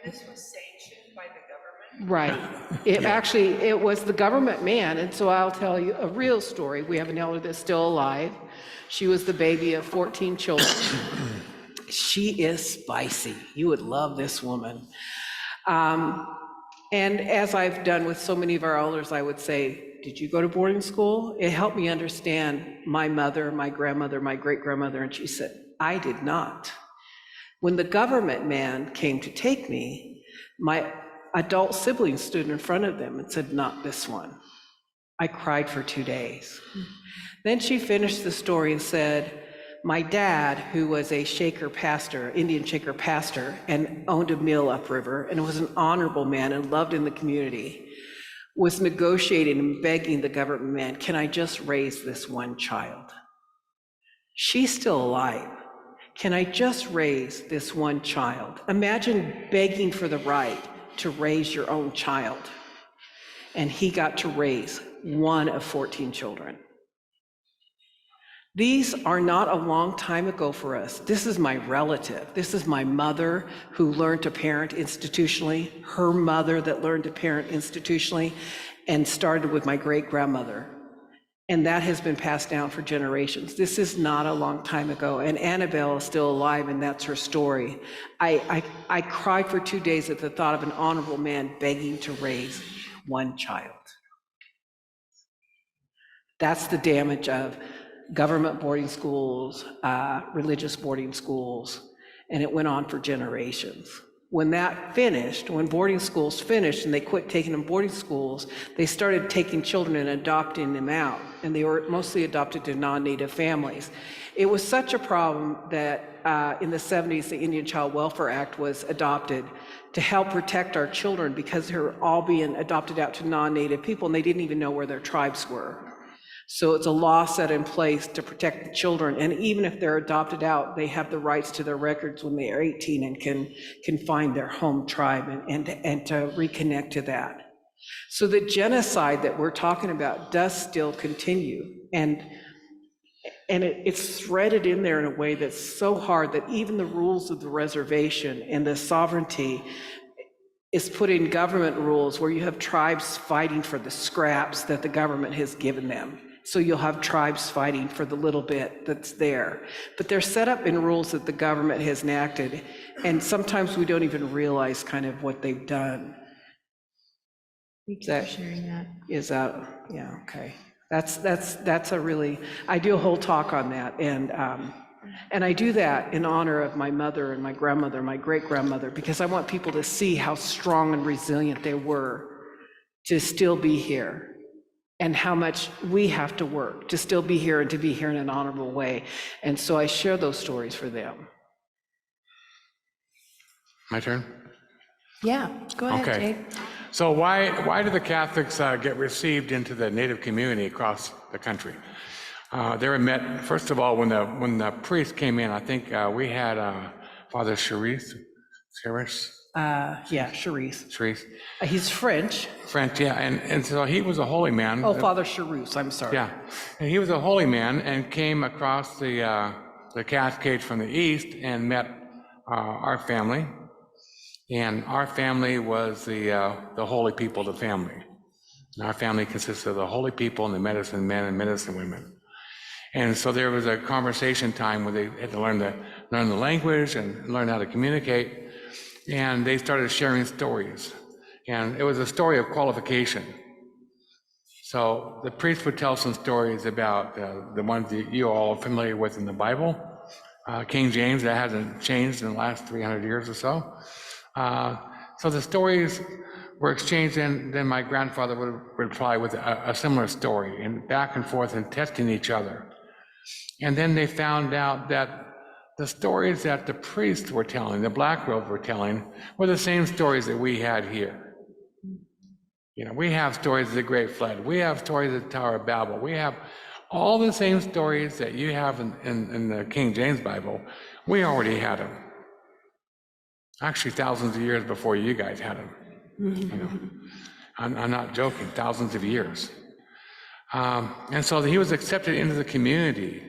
And this was sanctioned by the government? Right. It was the government man, and so I'll tell you a real story. We have an elder that's still alive. She was the baby of 14 children. She is spicy. You would love this woman. And as I've done with so many of our elders, I would say, did you go to boarding school? It helped me understand my mother, my grandmother, my great-grandmother, and she said, I did not. When the government man came to take me, my adult siblings stood in front of them and said, not this one. I cried for 2 days. Then she finished the story and said, my dad, who was a Shaker pastor, Indian Shaker pastor, and owned a mill upriver, and was an honorable man and loved in the community, was negotiating and begging the government man, can I just raise this one child? She's still alive. Can I just raise this one child? Imagine begging for the right to raise your own child. And he got to raise one of 14 children. These are not a long time ago for us. This is my relative. This is my mother who learned to parent institutionally, her mother that learned to parent institutionally, and started with my great-grandmother. And that has been passed down for generations. This is not a long time ago. And Annabelle is still alive, and that's her story. I cried for 2 days at the thought of an honorable man begging to raise one child. That's the damage of government boarding schools, religious boarding schools, and it went on for generations. When that finished, when boarding schools finished and they quit taking them boarding schools, they started taking children and adopting them out, and they were mostly adopted to non-Native families. It was such a problem that in the 70s, the Indian Child Welfare Act was adopted to help protect our children, because they were all being adopted out to non-Native people, and they didn't even know where their tribes were. So it's a law set in place to protect the children, and even if they're adopted out, they have the rights to their records when they are 18 and can find their home tribe and to reconnect to that. So the genocide that we're talking about does still continue, and it's threaded in there in a way that's so hard that even the rules of the reservation and the sovereignty is put in government rules where you have tribes fighting for the scraps that the government has given them. So you'll have tribes fighting for the little bit that's there. But they're set up in rules that the government has enacted, and sometimes we don't even realize kind of what they've done. Thank you for sharing that. Is that, yeah, okay. That's a really, I do a whole talk on that, and I do that in honor of my mother and my grandmother, my great-grandmother, because I want people to see how strong and resilient they were to still be here, and how much we have to work to still be here and to be here in an honorable way. And so I share those stories for them. My turn? Yeah, go ahead, Okay. Jay. So why do the Catholics get received into the Native community across the country? They were met, first of all, when the priest came in. I think we had Father Charisse. Charisse. He's French. French, yeah, and so he was a holy man. Oh, Father Charisse, I'm sorry. Yeah, and he was a holy man and came across the Cascades from the east and met our family. And our family was the holy people of the family. And our family consists of the holy people and the medicine men and medicine women. And so there was a conversation time where they had to learn the language and learn how to communicate. And they started sharing stories. And it was a story of qualification. So the priest would tell some stories about the ones that you all are familiar with in the Bible. King James, that hasn't changed in the last 300 years or so. So the stories were exchanged, and then my grandfather would reply with a similar story, and back and forth and testing each other. And then they found out that the stories that the priests were telling, the black robes were telling, were the same stories that we had here. You know, we have stories of the Great Flood. We have stories of the Tower of Babel. We have all the same stories that you have in the King James Bible. We already had them. Actually, thousands of years before you guys had them. You know, I'm not joking, thousands of years. And so he was accepted into the community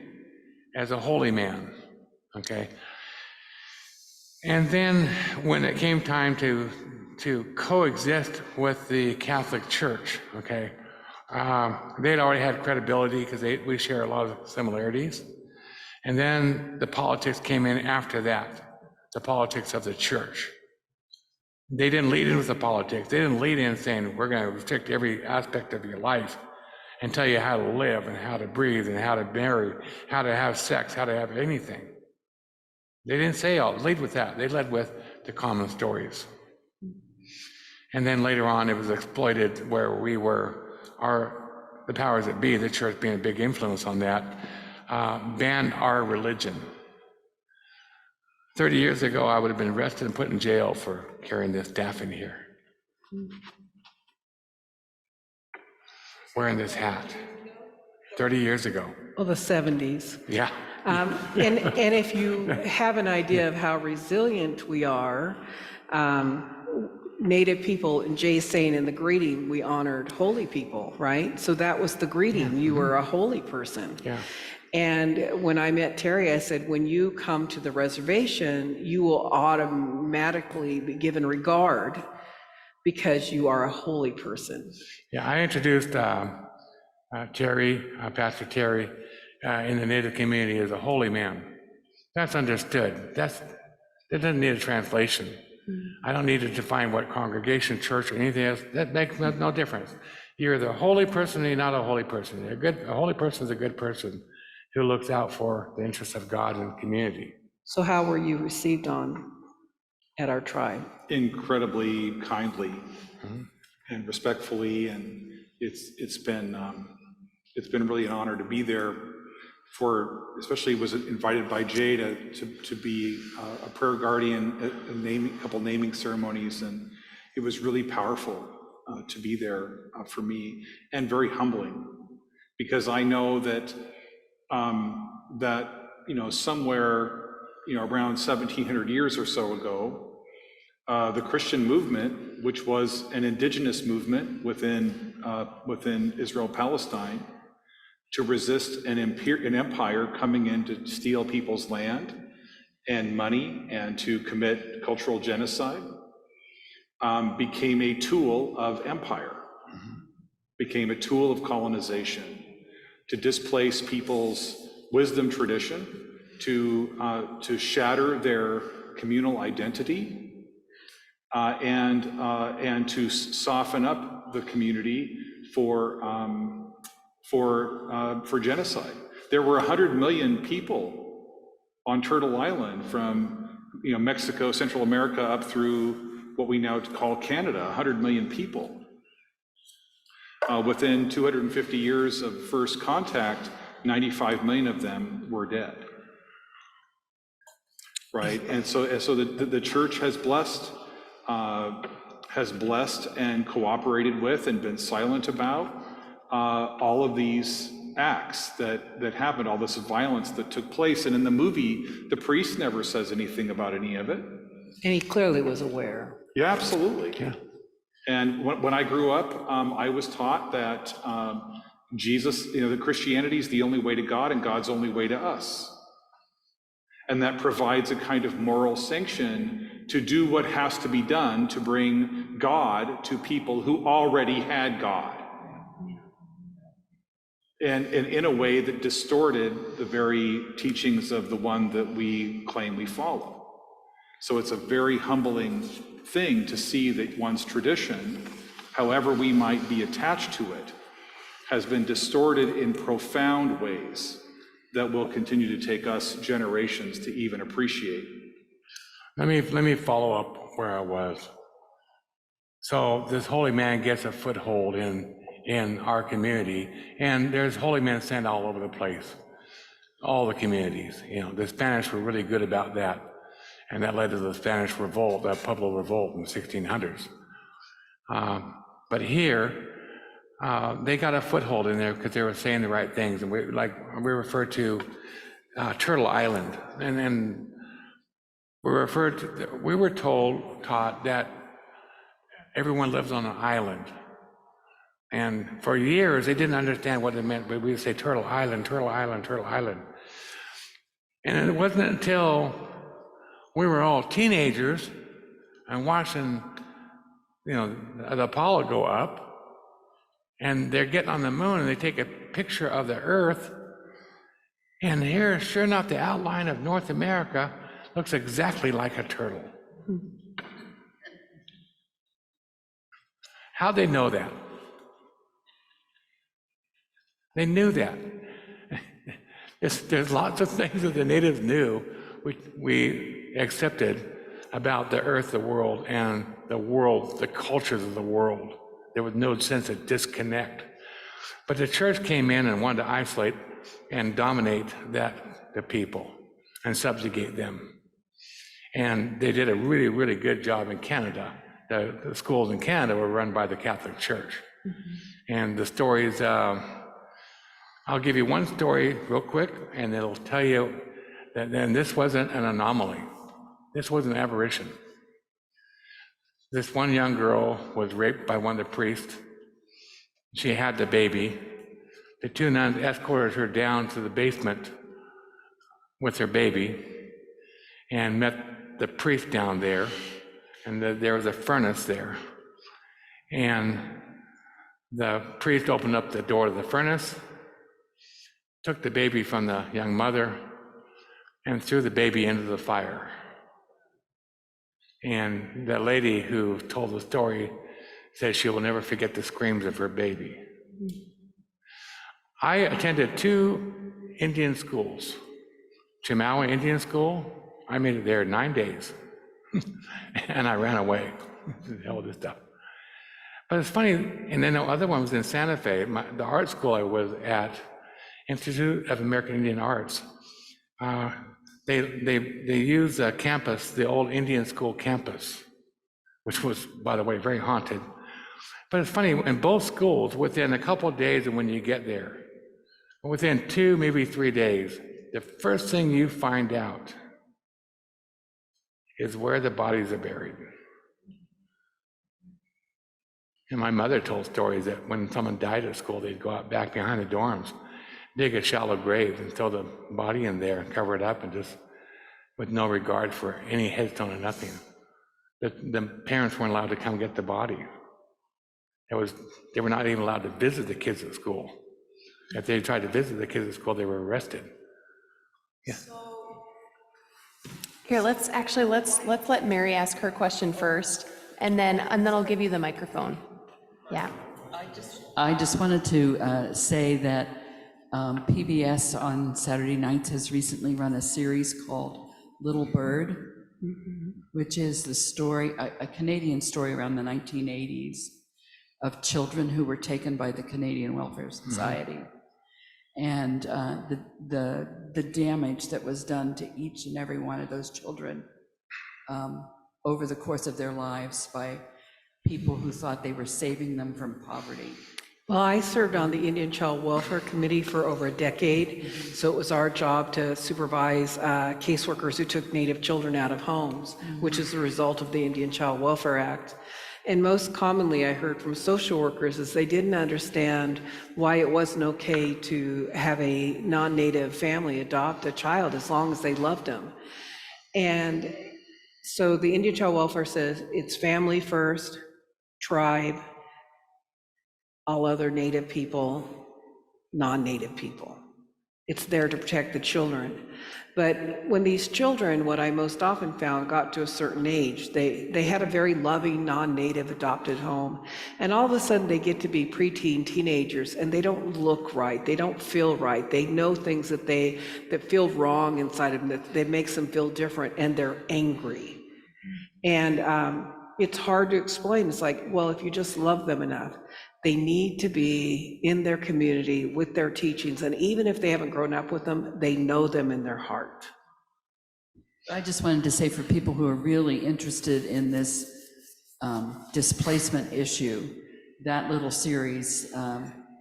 as a holy man, okay? And then when it came time to coexist with the Catholic Church, okay, they'd already had credibility because we share a lot of similarities. And then the politics came in after that, the politics of the church. They didn't lead in with the politics. They didn't lead in saying, we're going to restrict every aspect of your life and tell you how to live and how to breathe and how to marry, how to have sex, how to have anything. They didn't say, lead with that. They led with the common stories. And then later on, it was exploited where we were, the powers that be, the church being a big influence on that, banned our religion. 30 years ago, I would have been arrested and put in jail for carrying this staff in here. Wearing this hat. 30 years ago. Well, the 70s. Yeah. And if you have an idea of how resilient we are, Native people, and Jay's saying in the greeting, we honored holy people, right? So that was the greeting. You were a holy person. Yeah. And when I met Terry, I said, when you come to the reservation, you will automatically be given regard because you are a holy person. Yeah, I introduced Terry, Pastor Terry, in the Native community as a holy man. That's understood. That doesn't need a translation. I don't need to define what congregation, church, or anything else. That makes no difference. You're the holy person, or you're not a holy person. A holy person is a good person who looks out for the interests of God and the community. So how were you received at our tribe? Incredibly kindly and respectfully, and it's been really an honor to be there. Especially was invited by Jay to be a prayer guardian at a couple naming ceremonies, and it was really powerful to be there for me, and very humbling, because I know that somewhere around 1700 years or so ago, the Christian movement, which was an indigenous movement within Israel-Palestine, to resist an empire coming in to steal people's land and money and to commit cultural genocide, became a tool of empire, became a tool of colonization, to displace people's wisdom tradition, to shatter their communal identity, and to soften up the community for genocide. There were 100 million people on Turtle Island from Mexico, Central America, up through what we now call Canada. 100 million people. Within 250 years of first contact, 95 million of them were dead. Right, and so the church has blessed and cooperated with and been silent about all of these acts that happened, all this violence that took place. And in the movie, the priest never says anything about any of it. And he clearly was aware. Yeah, absolutely. Yeah. And when I grew up, I was taught that Jesus, that Christianity is the only way to God and God's only way to us. And that provides a kind of moral sanction to do what has to be done to bring God to people who already had God. And in a way that distorted the very teachings of the one that we claim we follow. So it's a very humbling thing to see that one's tradition, however we might be attached to it, has been distorted in profound ways that will continue to take us generations to even appreciate. Let me follow up where I was. So this holy man gets a foothold in our community, and there's holy men sent all over the place, all the communities. You know, the Spanish were really good about that, and that led to the Spanish revolt, that Pueblo revolt in the 1600s. But here, they got a foothold in there because they were saying the right things, and we refer to Turtle Island, and we were taught that everyone lives on an island. And for years, they didn't understand what it meant, but we would say Turtle Island, Turtle Island, Turtle Island. And it wasn't until we were all teenagers and watching, you know, the Apollo go up, and they're getting on the moon, and they take a picture of the Earth, and here, sure enough, the outline of North America looks exactly like a turtle. How'd they know that? They knew that. There's lots of things that the natives knew, we accepted about the earth, the world, the cultures of the world. There was no sense of disconnect. But the church came in and wanted to isolate and dominate the people and subjugate them. And they did a really, really good job in Canada. The schools in Canada were run by the Catholic Church. Mm-hmm. And the stories, I'll give you one story real quick, and it'll tell you that then this wasn't an anomaly. This was an aberration. This one young girl was raped by one of the priests. She had the baby. The two nuns escorted her down to the basement with her baby and met the priest down there, and there was a furnace there. And the priest opened up the door to the furnace, took the baby from the young mother, and threw the baby into the fire. And the lady who told the story said she will never forget the screams of her baby. I attended 2 Indian schools. Chimawa Indian School, I made it there 9 days. And I ran away. All this stuff. But it's funny, and then the other one was in Santa Fe. The art school I was at, Institute of American Indian Arts. They used a campus, the old Indian school campus, which was, by the way, very haunted. But it's funny, in both schools, within a couple of days of when you get there, within 2, maybe 3 days, the first thing you find out is where the bodies are buried. And my mother told stories that when someone died at school, they'd go out back behind the dorms, dig a shallow grave and throw the body in there and cover it up, and just with no regard for any headstone or nothing. The parents weren't allowed to come get the body. They were not even allowed to visit the kids at school. If they tried to visit the kids at school, they were arrested. Yeah. Here, let's let Mary ask her question first, and then I'll give you the microphone. Yeah. I just wanted to say that PBS on Saturday nights has recently run a series called Little Bird, which is the story, a Canadian story around the 1980s of children who were taken by the Canadian Welfare Society. And the damage that was done to each and every one of those children over the course of their lives by people who thought they were saving them from poverty. Well, I served on the Indian Child Welfare Committee for over a decade, so it was our job to supervise caseworkers who took Native children out of homes, which is the result of the Indian Child Welfare Act. And most commonly I heard from social workers is they didn't understand why it wasn't okay to have a non-Native family adopt a child as long as they loved them. And so the Indian Child Welfare says it's family first, tribe, all other Native people, non-Native people. It's there to protect the children. But when these children, what I most often found, got to a certain age, they had a very loving, non-native adopted home. And all of a sudden they get to be preteen teenagers and they don't look right. They don't feel right. They know things that feel wrong inside of them, that makes them feel different, and they're angry. And it's hard to explain. It's like, well, if you just love them enough, they need to be in their community with their teachings. And even if they haven't grown up with them, they know them in their heart. I just wanted to say, for people who are really interested in this displacement issue, that little series,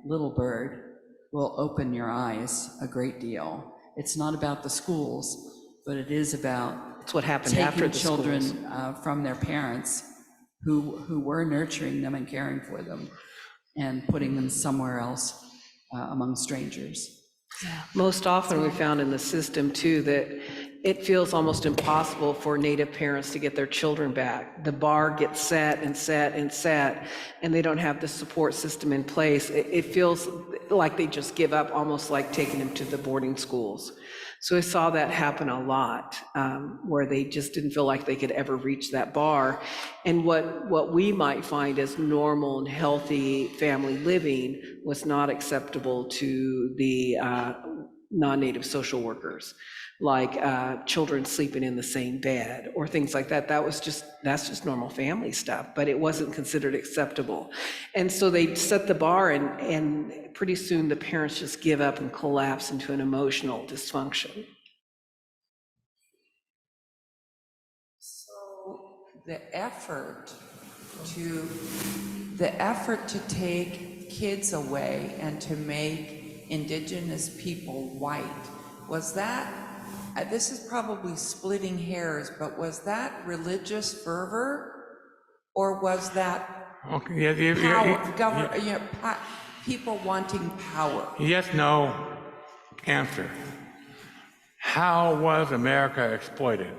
Little Bird, will open your eyes a great deal. It's not about the schools, but it is about It's what happened after the children schools. from their parents who were nurturing them and caring for them, and putting them somewhere else among strangers. Most often we found in the system too that it feels almost impossible for Native parents to get their children back. The bar gets set and set and set, and they don't have the support system in place. It feels like they just give up, almost like taking them to the boarding schools. So I saw that happen a lot, where they just didn't feel like they could ever reach that bar. And what we might find as normal and healthy family living was not acceptable to the non-Native social workers, like children sleeping in the same bed or things like that. That's just normal family stuff, but it wasn't considered acceptable. And so they set the bar, and pretty soon the parents just give up and collapse into an emotional dysfunction. So the effort to take kids away and to make Indigenous people white, was that, this is probably splitting hairs, but was that religious fervor, or was that people wanting power? Yes, no, answer. How was America exploited?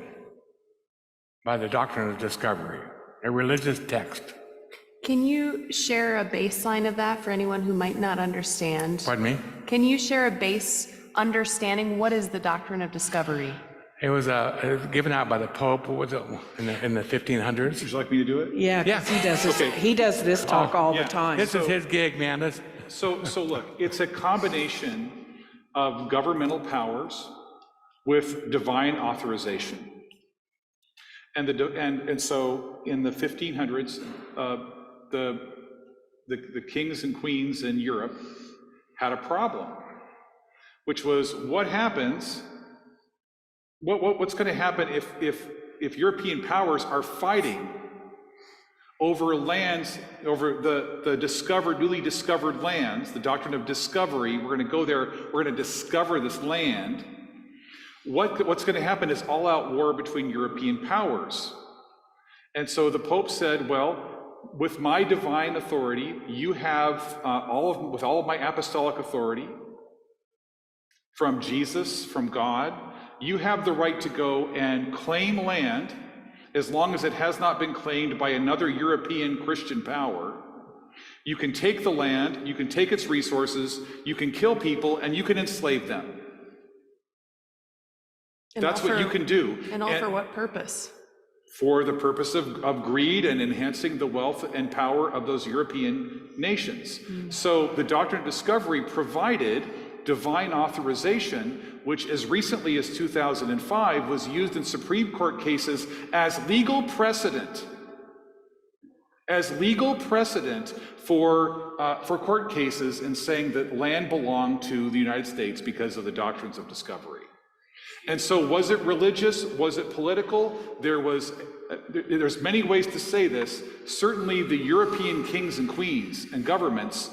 By the doctrine of discovery, a religious text. Can you share a baseline of that for anyone who might not understand? Pardon me? Can you share a base understanding? What is the doctrine of discovery? It was given out by the Pope. What was it, in the 1500s? Would you like me to do it? Yeah, because he does this. Okay. He does this talk all the time. This is his gig, man. So look, it's a combination of governmental with divine authorization. And so in the 1500s, the kings and queens in Europe had a problem, which was what happens, what's going to happen if European powers are fighting over lands, over the newly discovered lands, the doctrine of discovery. We're going to go there, we're going to discover this land. What's going to happen is all-out war between European powers. And so the Pope said, well, with my divine authority, you have with all of my apostolic authority from Jesus, from God, you have the right to go and claim land as long as it has not been claimed by another European Christian power. You can take the land, you can take its resources, you can kill people, and you can enslave them. That's what you can do. And all for what purpose? For the purpose of greed and enhancing the wealth and power of those European nations. So the doctrine of discovery provided divine authorization, which as recently as 2005 was used in Supreme Court cases as legal precedent. For court cases in saying that land belonged to the United States because of the doctrines of discovery. And so was it religious? Was it political? There's many ways to say this. Certainly the European kings and queens and governments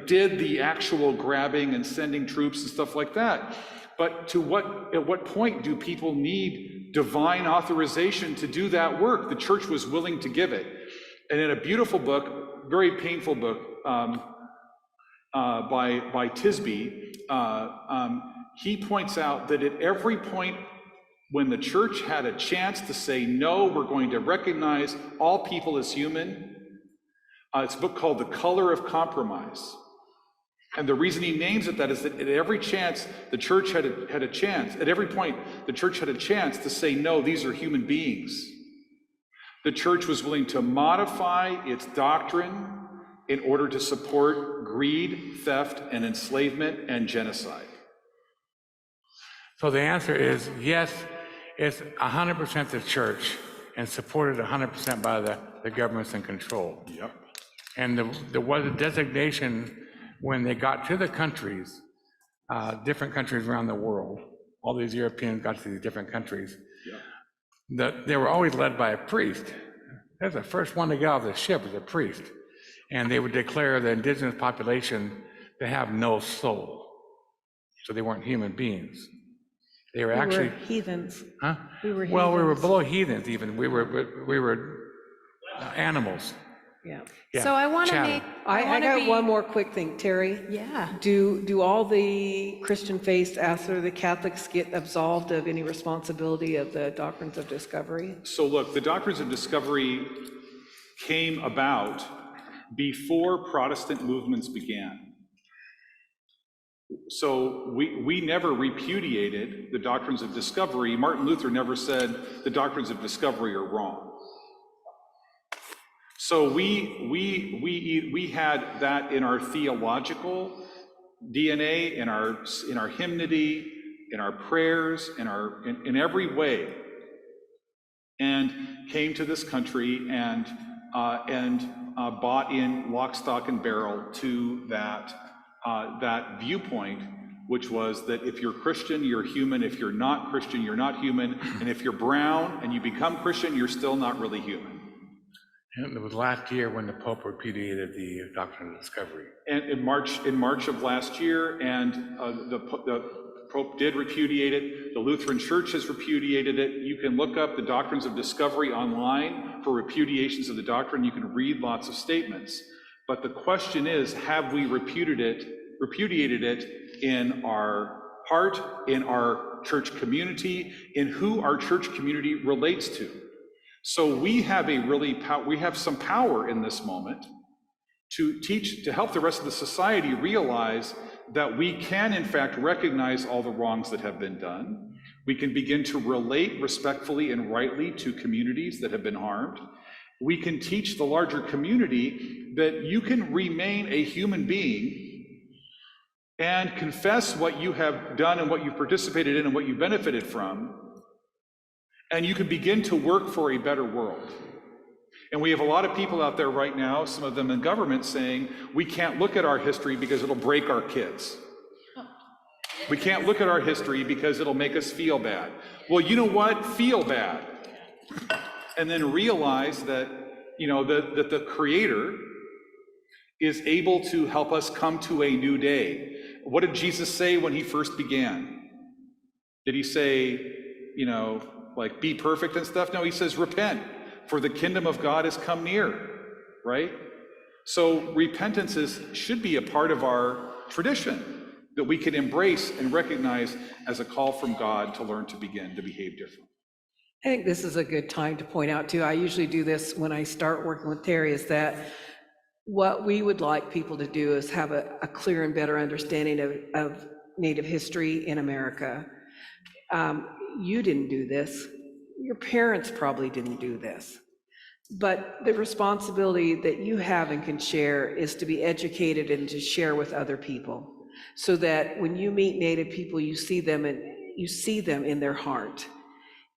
did the actual grabbing and sending troops and stuff like that. But at what point do people need divine authorization to do that work? The church was willing to give it. And in a beautiful book, very painful book, by Tisby, he points out that at every point when the church had a chance to say, no, we're going to recognize all people as human, it's a book called The Color of Compromise. And the reason he names it that is that at every chance, the church had a chance, at every point, the church had a chance to say, no, these are human beings. The church was willing to modify its doctrine in order to support greed, theft, and enslavement and genocide. So the answer is yes, it's 100% the church and supported 100% by the governments in control. Yep. And there was a designation when they got to the countries, different countries around the world, all these Europeans got to these different countries, that they were always led by a priest. That's the first one to get off the ship was a priest. And they would declare the indigenous population to have no soul. So they weren't human beings. They were actually heathens. Huh? We were Well, we were heathens. below heathens even. We were animals. Yeah. Yeah, So I want to chattel. make, I wanna got be- one more quick thing, Terry. Yeah. Do all the Christian faiths after the Catholics get absolved of any responsibility of the doctrines of discovery? So look, the doctrines of discovery came about before Protestant movements began. So we never repudiated the doctrines of discovery. Martin Luther never said the doctrines of discovery are wrong. So we had that in our theological DNA, in our hymnody, in our prayers, in every way, and came to this country and bought in lock, stock, and barrel to that viewpoint, which was that if you're Christian, you're human. If you're not Christian, you're not human. And if you're brown and you become Christian, you're still not really human. And it was last year when the Pope repudiated the doctrine of discovery. And in March of last year, and the Pope did repudiate it. The Lutheran Church has repudiated it. You can look up the doctrines of discovery online for repudiations of the doctrine. You can read lots of statements. But the question is, have we repudiated it in our heart, in our church community, in who our church community relates to? So we have some power in this moment to help the rest of the society realize that we can in fact recognize all the wrongs that have been done. We can begin to relate respectfully and rightly to communities that have been harmed. We can teach the larger community that you can remain a human being and confess what you have done and what you've participated in and what you benefited from, and you can begin to work for a better world. And we have a lot of people out there right now, some of them in government, saying, we can't look at our history because it'll break our kids. We can't look at our history because it'll make us feel bad. Well, you know what? Feel bad. And then realize that, that the Creator is able to help us come to a new day. What did Jesus say when he first began? Did he say, be perfect and stuff? No, he says, repent, for the kingdom of God has come near, right? So repentance should be a part of our tradition that we can embrace and recognize as a call from God to learn to begin to behave differently. I think this is a good time to point out too, I usually do this when I start working with Terry, is that what we would like people to do is have a clear and better understanding of Native history in America. You didn't do this. Your parents probably didn't do this. But the responsibility that you have and can share is to be educated and to share with other people, so that when you meet Native people, you see them in their heart.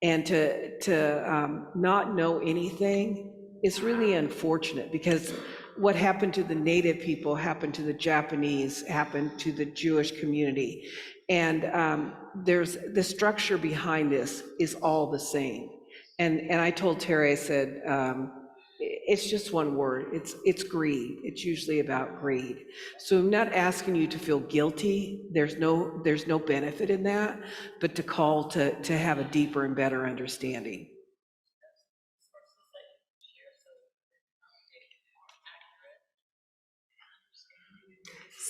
And to not know anything is really unfortunate, because what happened to the Native people happened to the Japanese, happened to the Jewish community. And there's the structure behind this is all the same. And I told Terry, I said, it's just one word, it's greed. It's usually about greed. So I'm not asking you to feel guilty. There's no benefit in that, but to call to have a deeper and better understanding.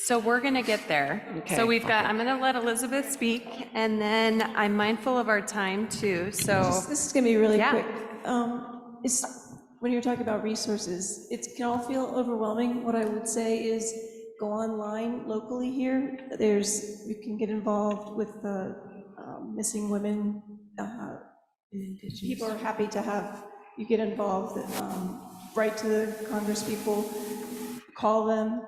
So we're going to get there. Okay. So I'm going to let Elizabeth speak, and then I'm mindful of our time too. So This is gonna be really Yeah. quick. When you're talking about resources, it can all feel overwhelming. What I would say is go online locally here. You can get involved with the missing women. People are happy to have you get involved, write to the Congress people, call them,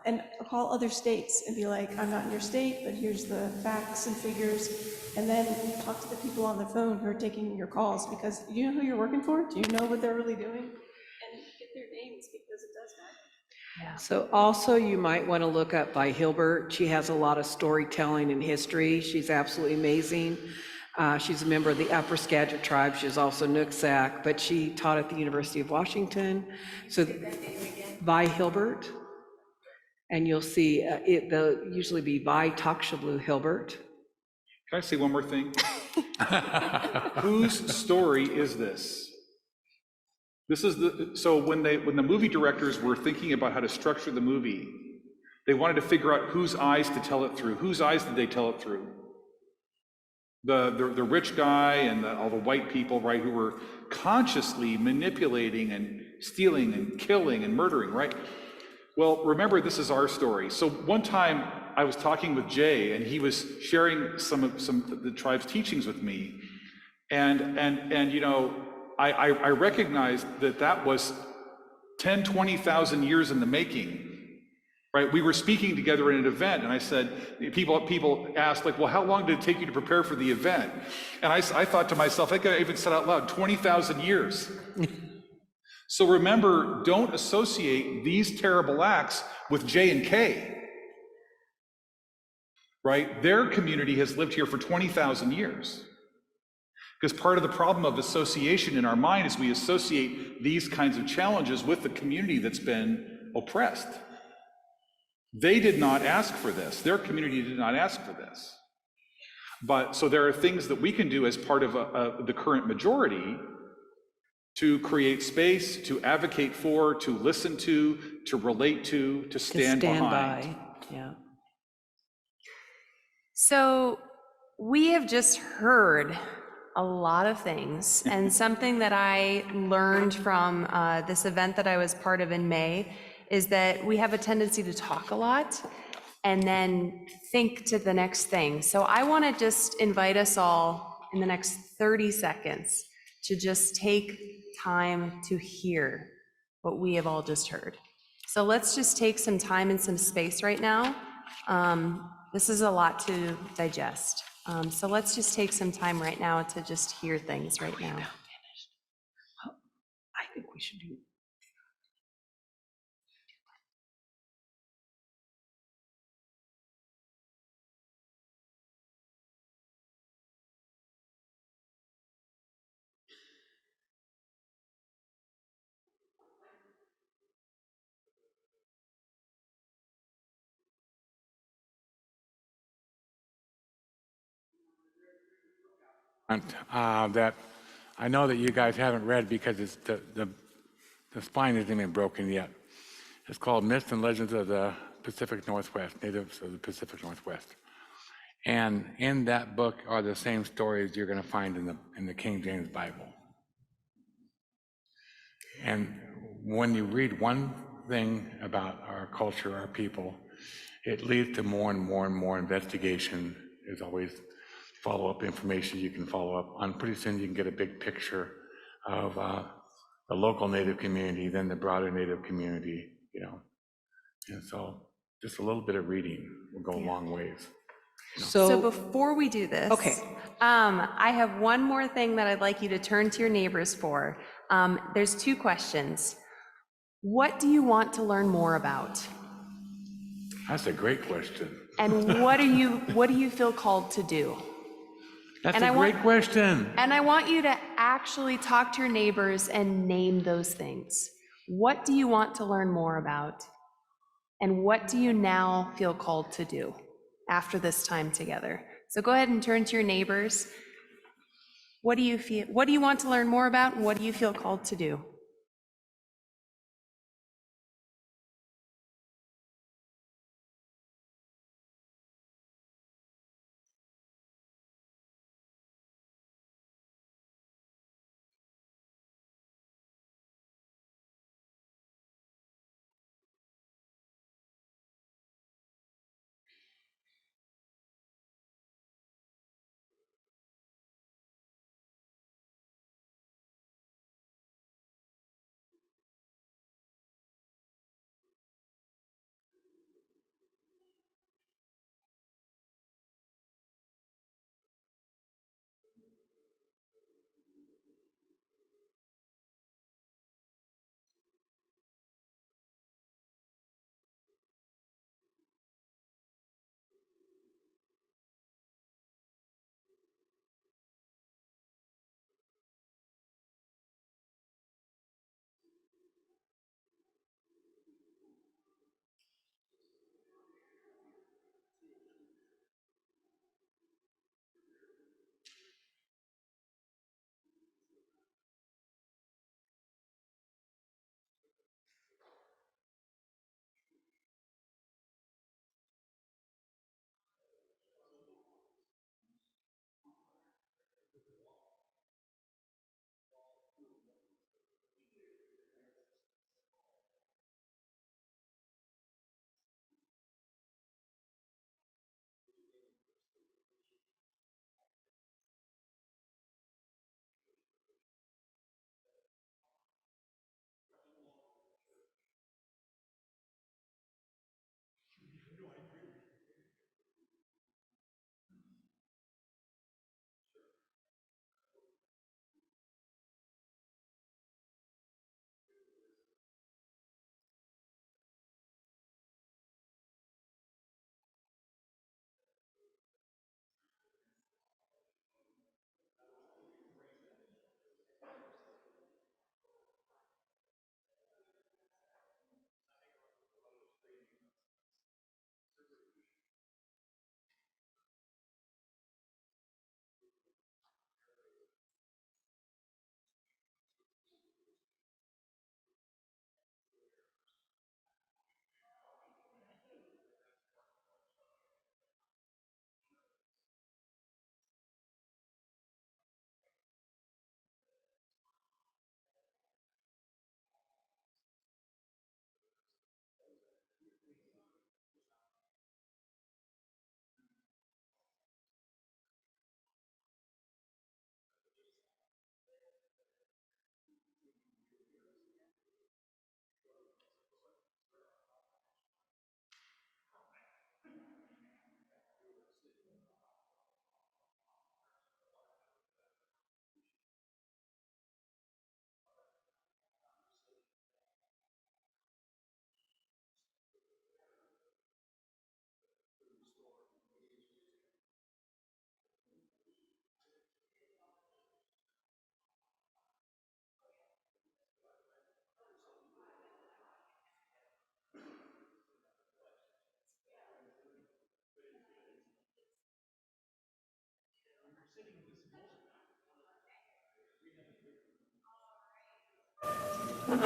and call other states and be like, I'm not in your state, but here's the facts and figures. And then talk to the people on the phone who are taking your calls, because do you know who you're working for? Do you know what they're really doing? And get their names, because it does matter. So also you might want to look up by Hilbert. She has a lot of storytelling and history. She's absolutely amazing. She's a member of the Upper Skagit Tribe. She's also Nooksack, but she taught at the University of Washington. So Vi Hilbert, and you'll see they'll usually be Vi Takshablu Hilbert. Can I say one more thing? Whose story is this? This is so when the movie directors were thinking about how to structure the movie, they wanted to figure out whose eyes to tell it through. Whose eyes did they tell it through? The rich guy and all the white people, right, who were consciously manipulating and stealing and killing and murdering, right? Well, remember, this is our story. So one time I was talking with Jay, and he was sharing some of the tribe's teachings with me, and you know, I recognized that was 10, 20,000 years in the making. Right, we were speaking together in an event, and I said, people asked, like, well, how long did it take you to prepare for the event? And I thought to myself, I think I even said out loud, 20,000 years. So remember, don't associate these terrible acts with J and K. Right, their community has lived here for 20,000 years. Because part of the problem of association in our mind is we associate these kinds of challenges with the community that's been oppressed. They did not ask for this. Their community did not ask for this. But so there are things that we can do as part of the current majority to create space, to advocate for, to listen to relate to stand behind. By. Yeah. So we have just heard a lot of things, and something that I learned from this event that I was part of in May is that we have a tendency to talk a lot and then think to the next thing. So I want to just invite us all in the next 30 seconds to just take time to hear what we have all just heard. So let's just take some time and some space right now. This is a lot to digest. So let's just take some time right now to just hear things right now. I think we should do. That I know that you guys haven't read because it's the spine isn't even broken yet. It's called Myths and Legends of the Pacific Northwest, Natives of the Pacific Northwest. And in that book are the same stories you're going to find in the King James Bible. And when you read one thing about our culture, our people, it leads to more and more and more investigation. There's always follow-up information you can follow up on. Pretty soon you can get a big picture of the local Native community, then the broader Native community, you know. And so just a little bit of reading will go a long ways. You know? So before we do this, okay. I have one more thing that I'd like you to turn to your neighbors for. There's two questions. What do you want to learn more about? That's a great question. And what do you feel called to do? That's a great question. And I want you to actually talk to your neighbors and name those things. What do you want to learn more about? And what do you now feel called to do after this time together? So go ahead and turn to your neighbors. What do you want to learn more about? And what do you feel called to do?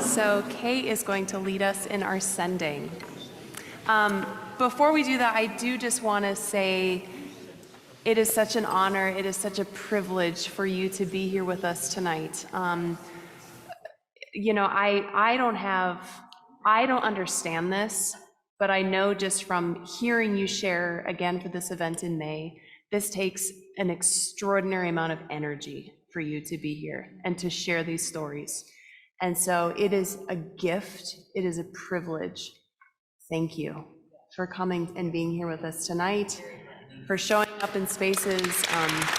So Kay is going to lead us in our sending. Before we do that, I do just want to say it is such an honor, it is such a privilege for you to be here with us tonight. You know, I don't understand this, but I know just from hearing you share again for this event in May, this takes an extraordinary amount of energy for you to be here and to share these stories. And so it is a gift, it is a privilege. Thank you for coming and being here with us tonight, for showing up in spaces.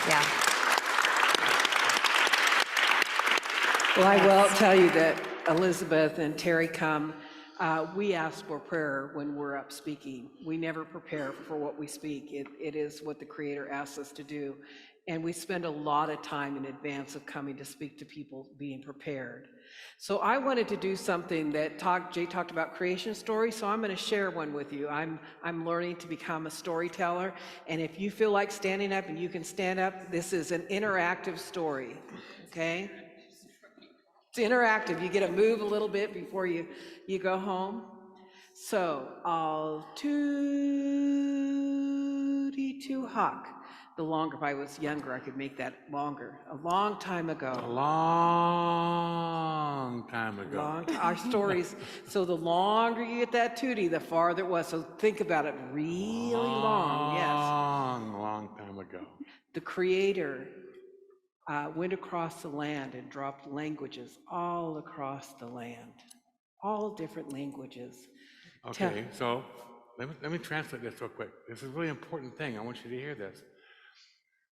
Yeah. Well, I will tell you that Elizabeth and Terry come. We ask for prayer when we're up speaking. We never prepare for what we speak. It is what the Creator asks us to do. And we spend a lot of time in advance of coming to speak to people being prepared. So I wanted to do something that Jay talked about, creation stories, so I'm going to share one with you. I'm learning to become a storyteller, and if you feel like standing up and you can stand up, this is an interactive story, okay? It's interactive. You get to move a little bit before you go home. So, I'll tootie too hawk. The longer, if I was younger, I could make that longer. A long time ago. A long time ago. Our stories, so the longer you get that tootie, the farther it was. So think about it, really long, yes. Long time ago. The Creator went across the land and dropped languages all across the land, all different languages. Okay, so let me translate this real quick. This is a really important thing. I want you to hear this.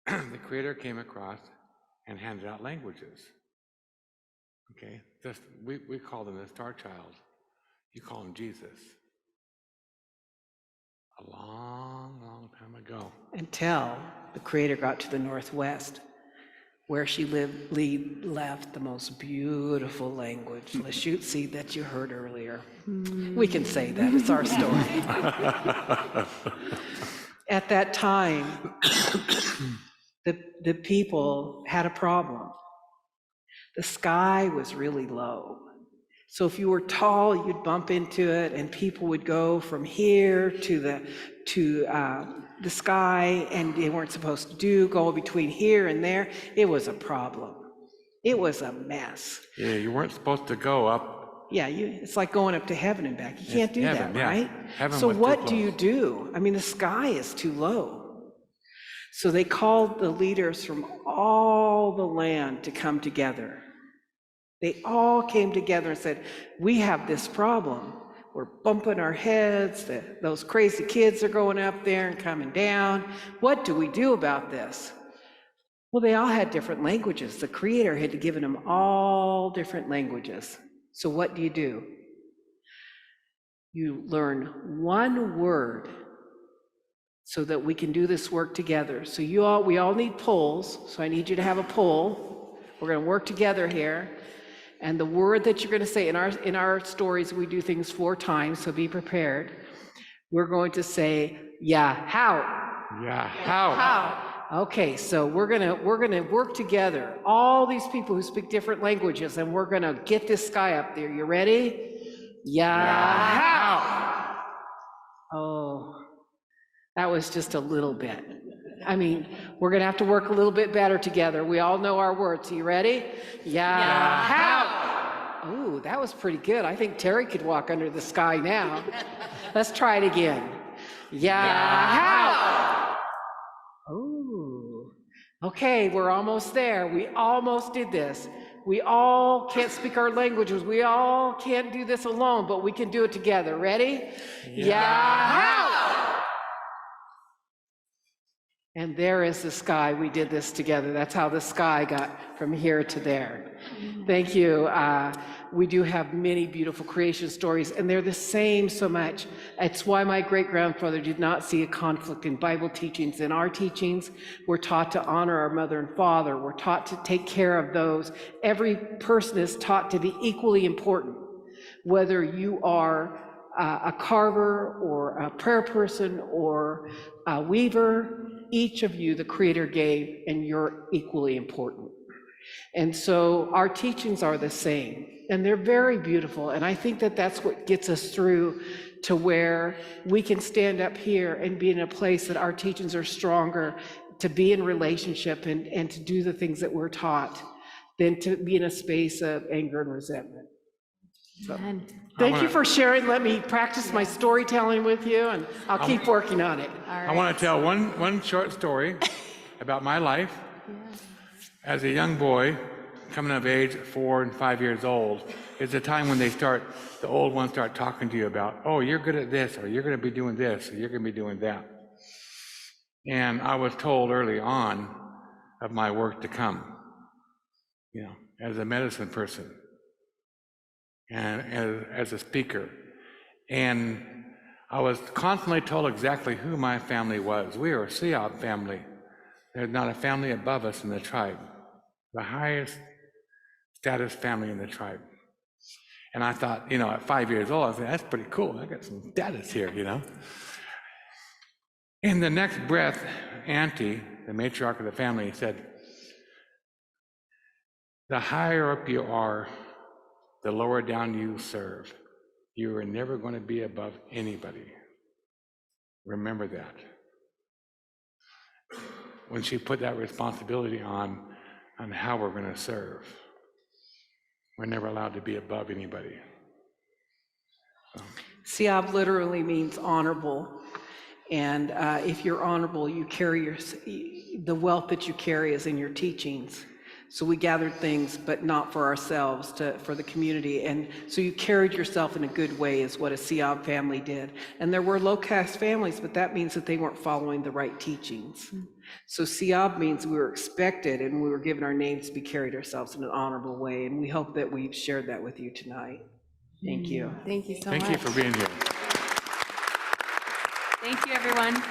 The Creator came across and handed out languages. Okay, we call them the Star Child. You call him Jesus. A long, long time ago. Until the Creator got to the Northwest, where she left the most beautiful language, Lashutsi, that you heard earlier. We can say that, it's our story. At that time, the people had a problem. The sky was really low. So if you were tall, you'd bump into it, and people would go from here to the sky, and they weren't supposed to go between here and there. It was a problem. It was a mess. Yeah, you weren't supposed to go up. Yeah, it's like going up to heaven and back. You can't do that, right? Heaven so was what too do you close. do? I mean, the sky is too low. So they called the leaders from all the land to come together. They all came together and said, we have this problem. We're bumping our heads, those crazy kids are going up there and coming down. What do we do about this? Well, they all had different languages. The Creator had given them all different languages. So what do? You learn one word so that we can do this work together. So we all need poles, so I need you to have a pole. We're going to work together here. And the word that you're going to say, in our stories, we do things 4 times, so be prepared. We're going to say, yeah, how? Yeah, how? How? Okay, so we're gonna work together, all these people who speak different languages, and we're gonna get this guy up there. You ready? Yeah, how? Oh, that was just a little bit. I mean, we're gonna have to work a little bit better together. We all know our words. You ready? Yeah, how? Ooh, that was pretty good. I think Terry could walk under the sky now. Let's try it again. Yeah, how? Ooh, okay, we're almost there. We almost did this. We all can't speak our languages. We all can't do this alone, but we can do it together. Ready? Yeah, how? And there is the sky. We did this together. That's how the sky got from here to there. Thank you. We do have many beautiful creation stories, and they're the same so much. It's why my great-grandfather did not see a conflict in Bible teachings. In our teachings, we're taught to honor our mother and father. We're taught to take care of those. Every person is taught to be equally important, whether you are a carver or a prayer person or a weaver. each of you the Creator gave, and you're equally important. And so our teachings are the same, and they're very beautiful. And I think that that's what gets us through to where we can stand up here and be in a place that our teachings are stronger, to be in relationship and to do the things that we're taught, than to be in a space of anger and resentment. So, thank you for sharing. Let me practice my storytelling with you, and I'll keep working on it. I want to tell one short story about my life. As a young boy, coming of age at 4 and 5 years old, is the time when the old ones start talking to you about, oh, you're good at this, or you're going to be doing this, or you're going to be doing that. And I was told early on of my work to come, as a medicine person and as a speaker. And I was constantly told exactly who my family was. We are a Sioux family. There's not a family above us in the tribe. The highest status family in the tribe. And I thought, at 5 years old, I said, that's pretty cool. I got some status here, In the next breath, Auntie, the matriarch of the family, said, the higher up you are, the lower down you serve. You are never going to be above anybody. Remember that. When she put that responsibility on how we're going to serve. We're never allowed to be above anybody. Siab literally means honorable. And if you're honorable, you carry the wealth that you carry is in your teachings. So we gathered things, but not for ourselves, for the community. And so you carried yourself in a good way is what a Siab family did. And there were low-caste families, but that means that they weren't following the right teachings. So Siab means we were expected and we were given our names to be carried ourselves in an honorable way. And we hope that we've shared that with you tonight. Thank you. Thank you so much. Thank you for being here. Thank you, everyone.